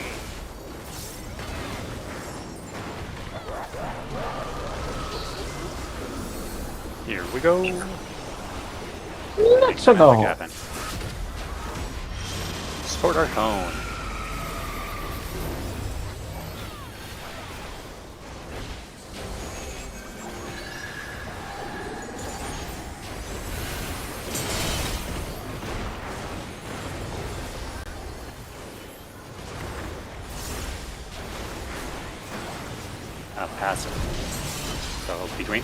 Here we go. Let's go. Captain. Sport our cone. Passive. So between.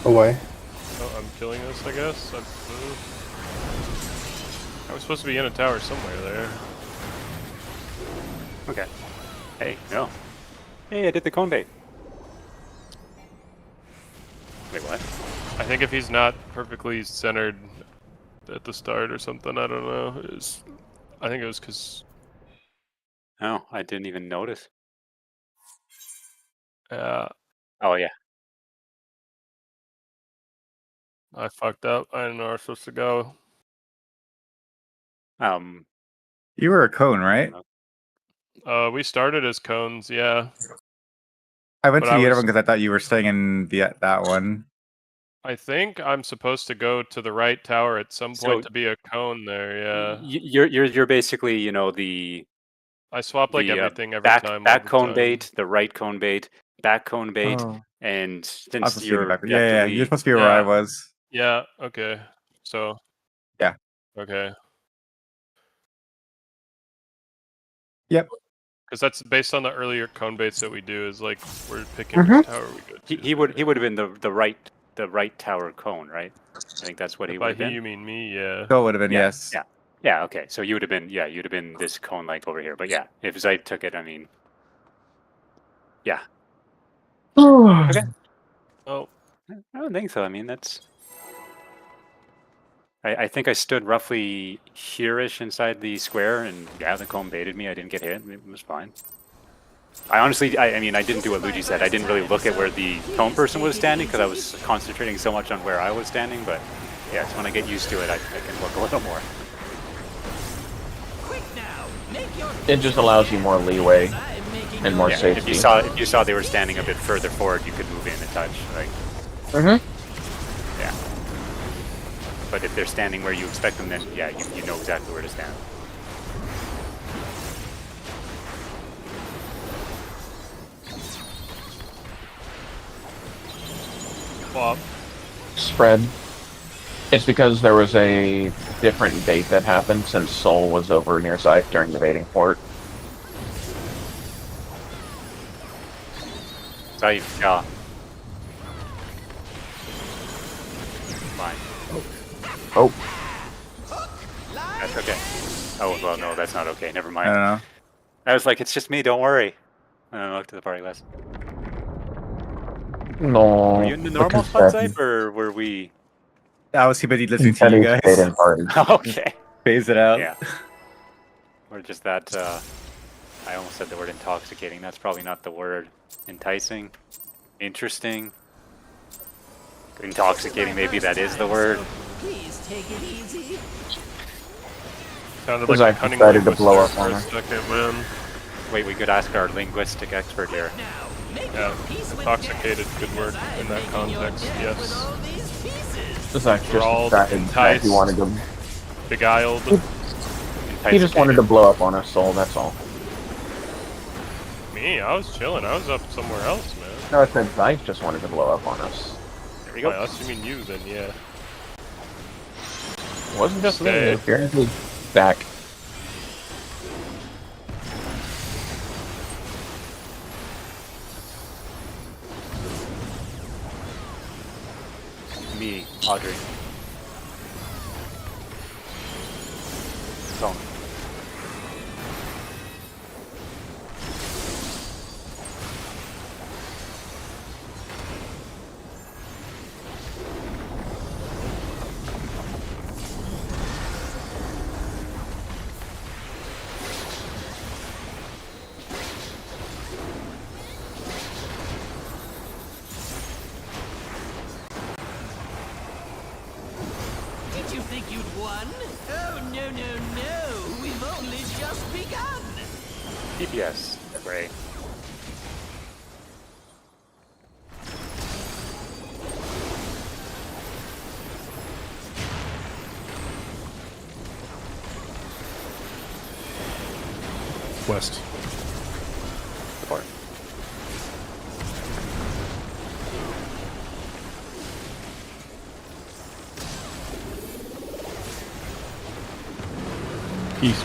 Away. Oh, I'm killing this, I guess. I was supposed to be in a tower somewhere there. Okay. Hey, no. Hey, I did the cone bait. Wait, what? I think if he's not perfectly centered at the start or something, I don't know. I think it was because Oh, I didn't even notice. I Oh, yeah. fucked up. I didn't know where I was supposed to go. You were a cone, right? We started as cones, yeah. I went But to I the other was- one because I thought you were staying in that one. I think I'm supposed to go to the right tower at some point So- to be a cone there, yeah. You're basically, you know, the I swap like the, everything every back time. all back the cone time. bait, the right cone bait, back cone bait, Oh. and I was since supposed to be you're back. Yeah, you're supposed to be where I Yeah. was. Yeah, okay. So. Yeah. Okay. Yep. Because that's based on the earlier cone baits that we do. Is like we're picking which tower we go to. he would have been the right tower cone, right? I think that's what he If would by have he been. you mean me, yeah. Still would have been, Yeah, yes. Yeah, okay. So you'd have been this cone like over here. But yeah, if Zeit took it, I mean, yeah. Okay. Oh, I don't think so. I mean, that's. I think I stood roughly here-ish inside the square, and yeah, the cone baited me. I didn't get hit. It was fine. I honestly, I mean, I didn't do what Luigi said. I didn't really look at where the cone person was standing because I was concentrating so much on where I was standing. But yeah, it's when I get used to it, I can look a little more. Quick now, make your It just allows you more leeway I'm making and more Yeah, safety. if you saw they were standing a bit further forward, you could move in a touch. Like, Mm-hmm. yeah. But if they're standing where you expect them, then yeah, you know exactly where to stand. Flop. Spread. It's because there was a different date that happened since Sol was over near Ffxiv during the baiting port. Ffxiv, yeah. Fine. Oh, That's okay. Oh, well, no, that's not okay. Never I mind. don't know. I was like, it's just me, don't worry. And then I looked at the party list. no. Were you in the normal spot type, or were we... I was too busy listening to you guys. Baiting party. Okay. Phase it out. Yeah. Or just that, I almost said the word intoxicating. That's probably not the word. Enticing. Interesting. Intoxicating, maybe that is the word. Please take it easy. Sounded Was like I a cunning decided to linguist blow there up for on a her? second, man. Wait, we could ask our linguistic expert here. Now, make Yeah, your peace with intoxicated, death, good word because I'm in that making your context, death yes. with all these pieces. Ffxiv just Enthralled, decided that he wanted to. Beguiled. He just wanted to blow up on us, Sol. That's all. Me, I was chilling. I was up somewhere else, man. No, I said Ffxiv just wanted to blow up on us. There we By go. us, you mean you, then, yeah. It wasn't just me. Okay. It was Guaranteed back. Me, Audrey. Tone. Did you think you'd won? Oh, no, no, no. We've only just begun. PPS. Great. West. Support. East.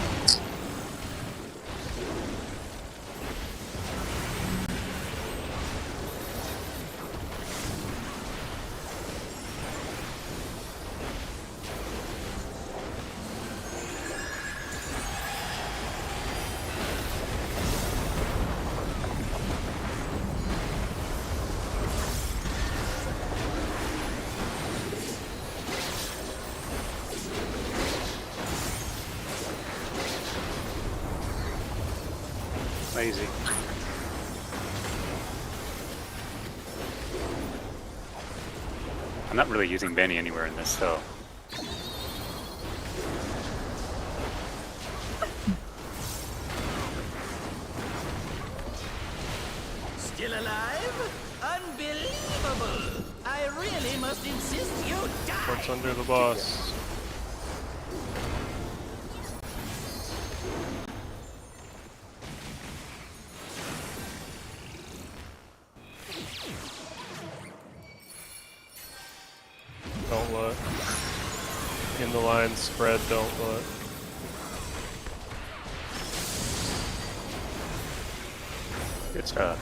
Lazy. I'm not really using Benny anywhere in this, so... Still alive? Unbelievable. I really must insist you die. What's under the boss? Don't look. In the line spread, don't look. Good stuff.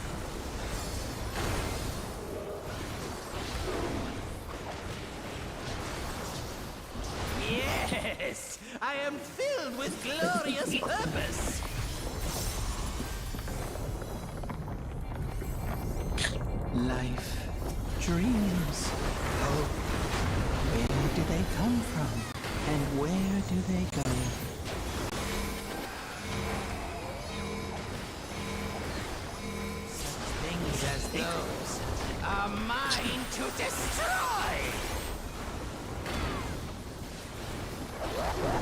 Yes, I am filled with glorious purpose. Life, dreams, hope. Where do they come from? And where do they go? Such things as those are mine to destroy!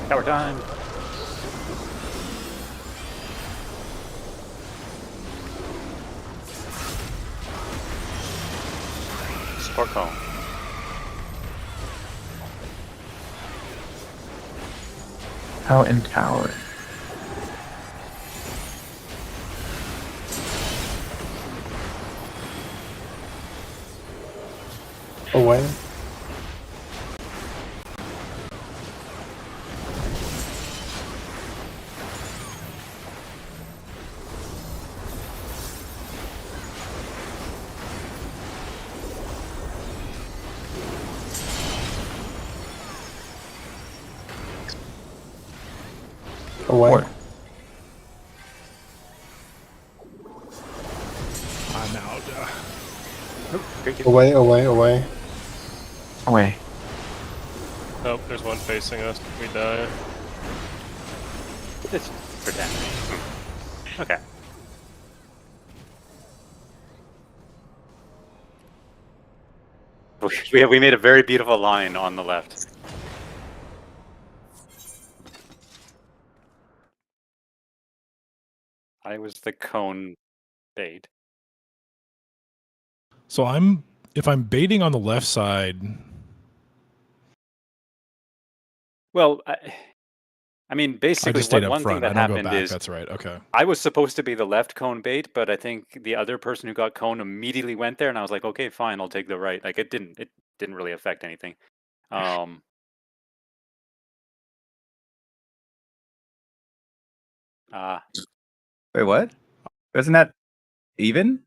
Tower time! Support cone. Oh, in tower. Away. Away. I'm out. Away, away, away. Away. Oh, there's one facing us. We die. Just pretend. Okay. We made a very beautiful line on the left. I was the cone bait. So if I'm baiting on the left side, Well, I mean, I basically, just stayed up one thing front. that I don't go happened back. is That's right. Okay. I was supposed to be the left cone bait, but I think the other person who got cone immediately went there, and I was like, okay, fine, I'll take the right. Like it didn't really affect anything. Wait, what? Isn't that even?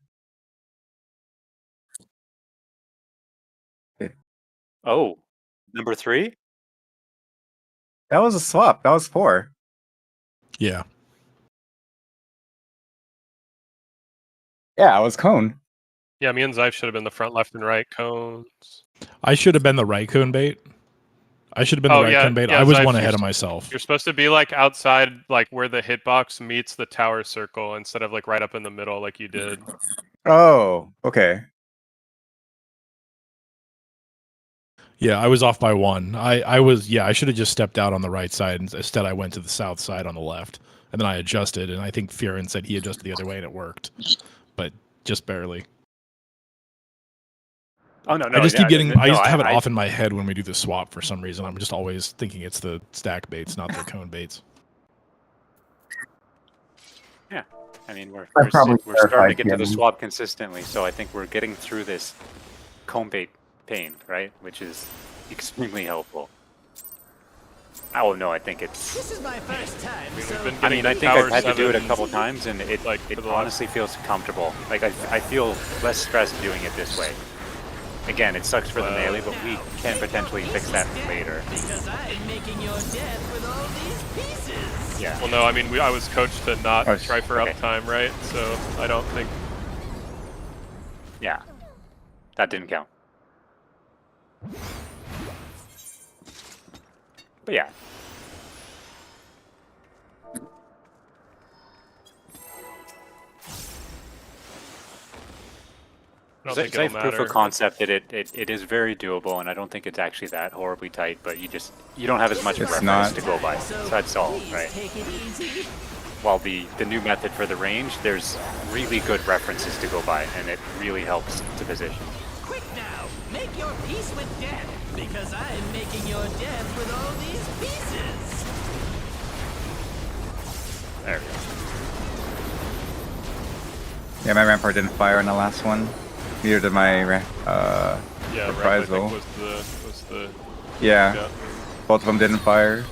Oh, number 3? That was a swap. That was 4. Yeah. Yeah, I was cone. Yeah, me and Xiv should have been the front, left, and right cones. I should have been the right cone bait. I should have been the right cone bait. I was Xiv, one ahead of myself. You're supposed to be like outside, like where the hitbox meets the tower circle, instead of like right up in the middle, like you did. Oh, okay. Yeah, I was off by 1. I should have just stepped out on the right side. Instead, I went to the south side on the left. And then I adjusted, and I think Fearon said he adjusted the other way, and it worked. But just barely. Oh no, no. I just keep getting. I just have it I- off in my head when we do the swap for some reason. I'm just always thinking it's the stack baits, not the cone baits. Yeah, I mean we're I probably starting to clarified get to the him. swap consistently, so I think we're getting through this cone bait pain, right? Which is extremely helpful. Oh no, I think it's. This is my first time, We've so been I getting mean, I to think tower I've had to do it a 7, couple times, and it like, for the last- honestly feels comfortable. Like I feel less stressed doing it this way. Again, it sucks for the melee, but we can potentially fix that later. because I'm making your death with all these pieces. Yeah. Well, no, I mean I was coached to not Oh, try for okay. uptime, right? So I don't think. Yeah. That didn't count. But yeah. I don't think I it'll have proof matter. of concept that it is very doable, and I don't think it's actually that horribly tight. But you don't have as much It's reference not. to go by. So that's all, Please right? take it easy. While the new method for the range, there's really good references to go by, and it really helps to position. Quick now, make your peace with death, because I'm making your death with all these pieces. There we go. Yeah, my rampart didn't fire in the last one. Neither did my Yeah, reprisal. Rep, I think was the Yeah, both of them didn't fire.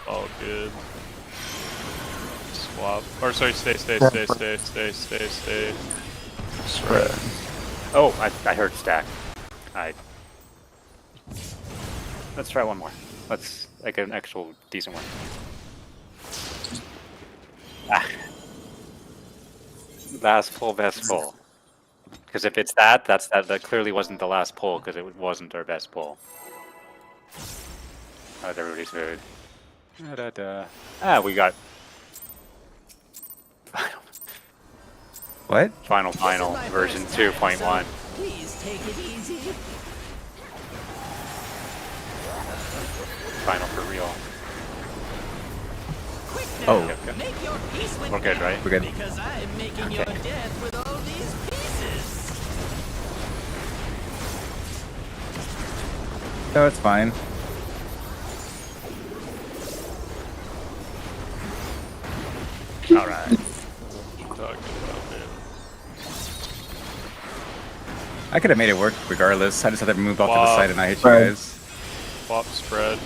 all good. Swap. Or sorry, stay. Spread. Oh, I heard stack. Let's try one more. Let's like an actual decent one. Ah. Last pull, best pull. Because if it's that clearly wasn't the last pull because it wasn't our best pull. How's everybody's food? We got What? final This is my version first time, 2.1. so please take it easy. Final for real. Quick Oh. now, make your peace with We're good, death, right? We're good. because I'm making your death with all these pieces. No, it's fine. All right. Talking about, man. I could have made it work regardless. I just had to move off to the Wow. side and I hit you Right. guys. Swap spread.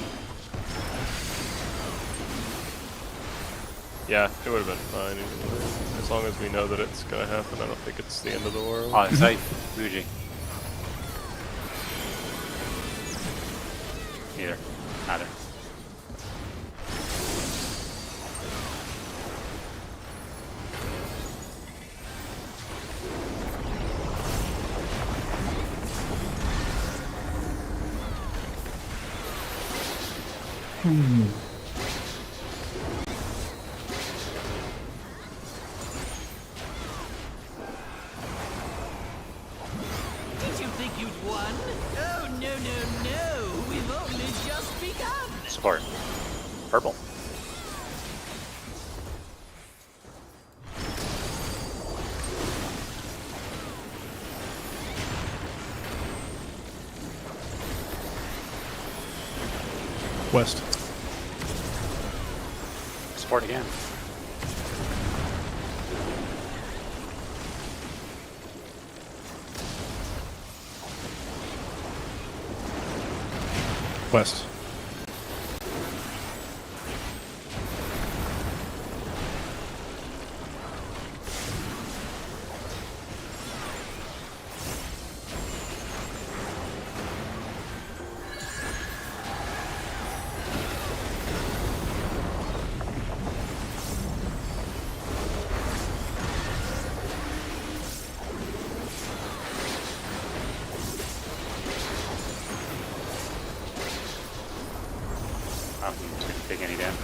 Yeah, it would have been fine either way. As long as we know that it's gonna happen, I don't think it's the end of the world. On site, Fuji. Neither. Neither. Did you think you'd won? Oh, no, no, no. We've only just begun. Support. Purple. West. Support again. West. I'm just gonna take any damage.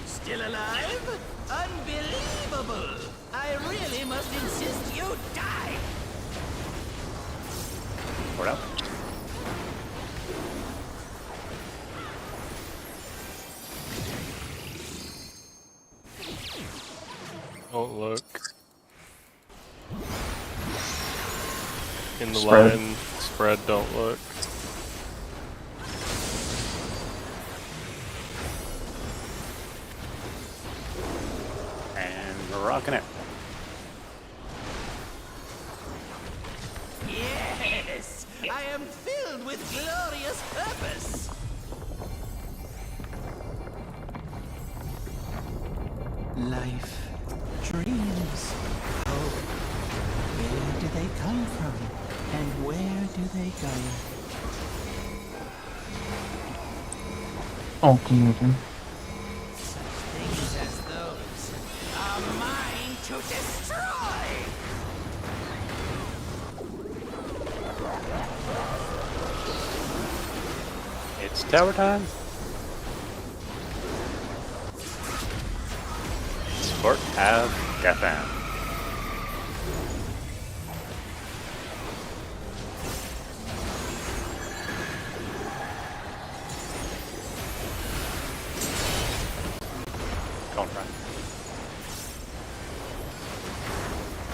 Still alive? Unbelievable! I really must insist you die! Support out. Don't look. In the Spread. line, spread, don't look. And we're rocking it. Yes! I am filled with glorious purpose! Life, dreams, hope. Where do they come from? And where do they go? Okay. Things as those are mine to destroy! It's tower time. Support have FM. Going front.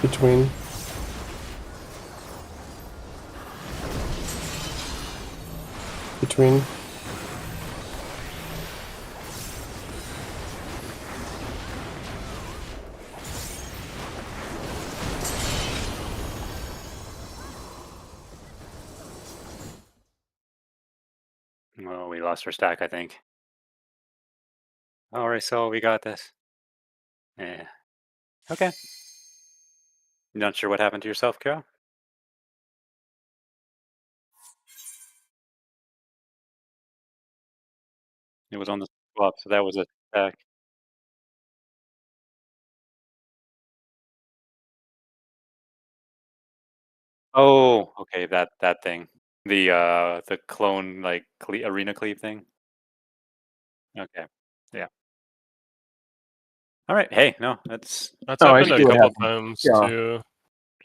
Between. Between. Well, we lost our stack, I think. Alright, so we got this. Yeah. Okay. Not sure what happened to yourself, Carol? It was on the swap, so that was a stack. Oh, okay, that thing. The clone like arena cleave thing. Okay. Yeah. All right. Hey, no, that's That's Oh, I happened see a what couple happened. times Yeah. too.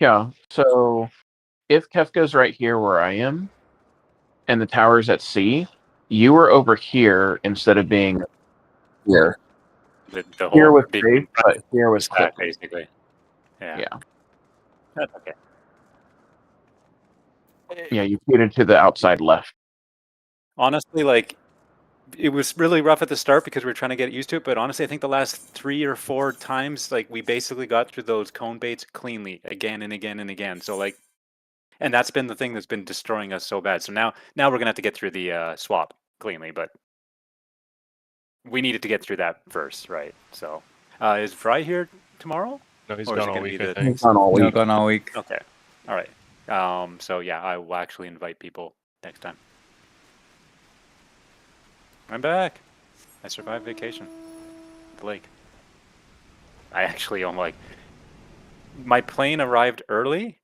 Yeah. So if Kefka's right here where I am, and the tower's at C, you were over here instead of being here. the Here whole was being safe, but here was stack, quick. basically. Yeah. Yeah. That's okay. Yeah, you feeded to the outside left. Honestly, like, it was really rough at the start because we were trying to get used to it, but honestly, I think the last 3 or 4 times, like, we basically got through those cone baits cleanly again and again and again. So, like, and that's been the thing that's been destroying us so bad. So now we're gonna have to get through the swap cleanly, but we needed to get through that first, right? So, is Fry here tomorrow? No, he's Or is gone it all gonna be week, I the think. He's on all No, week. gone all week. Okay, all right. So yeah, I will actually invite people next time. I'm back. I survived vacation. The lake. I actually am like, my plane arrived early,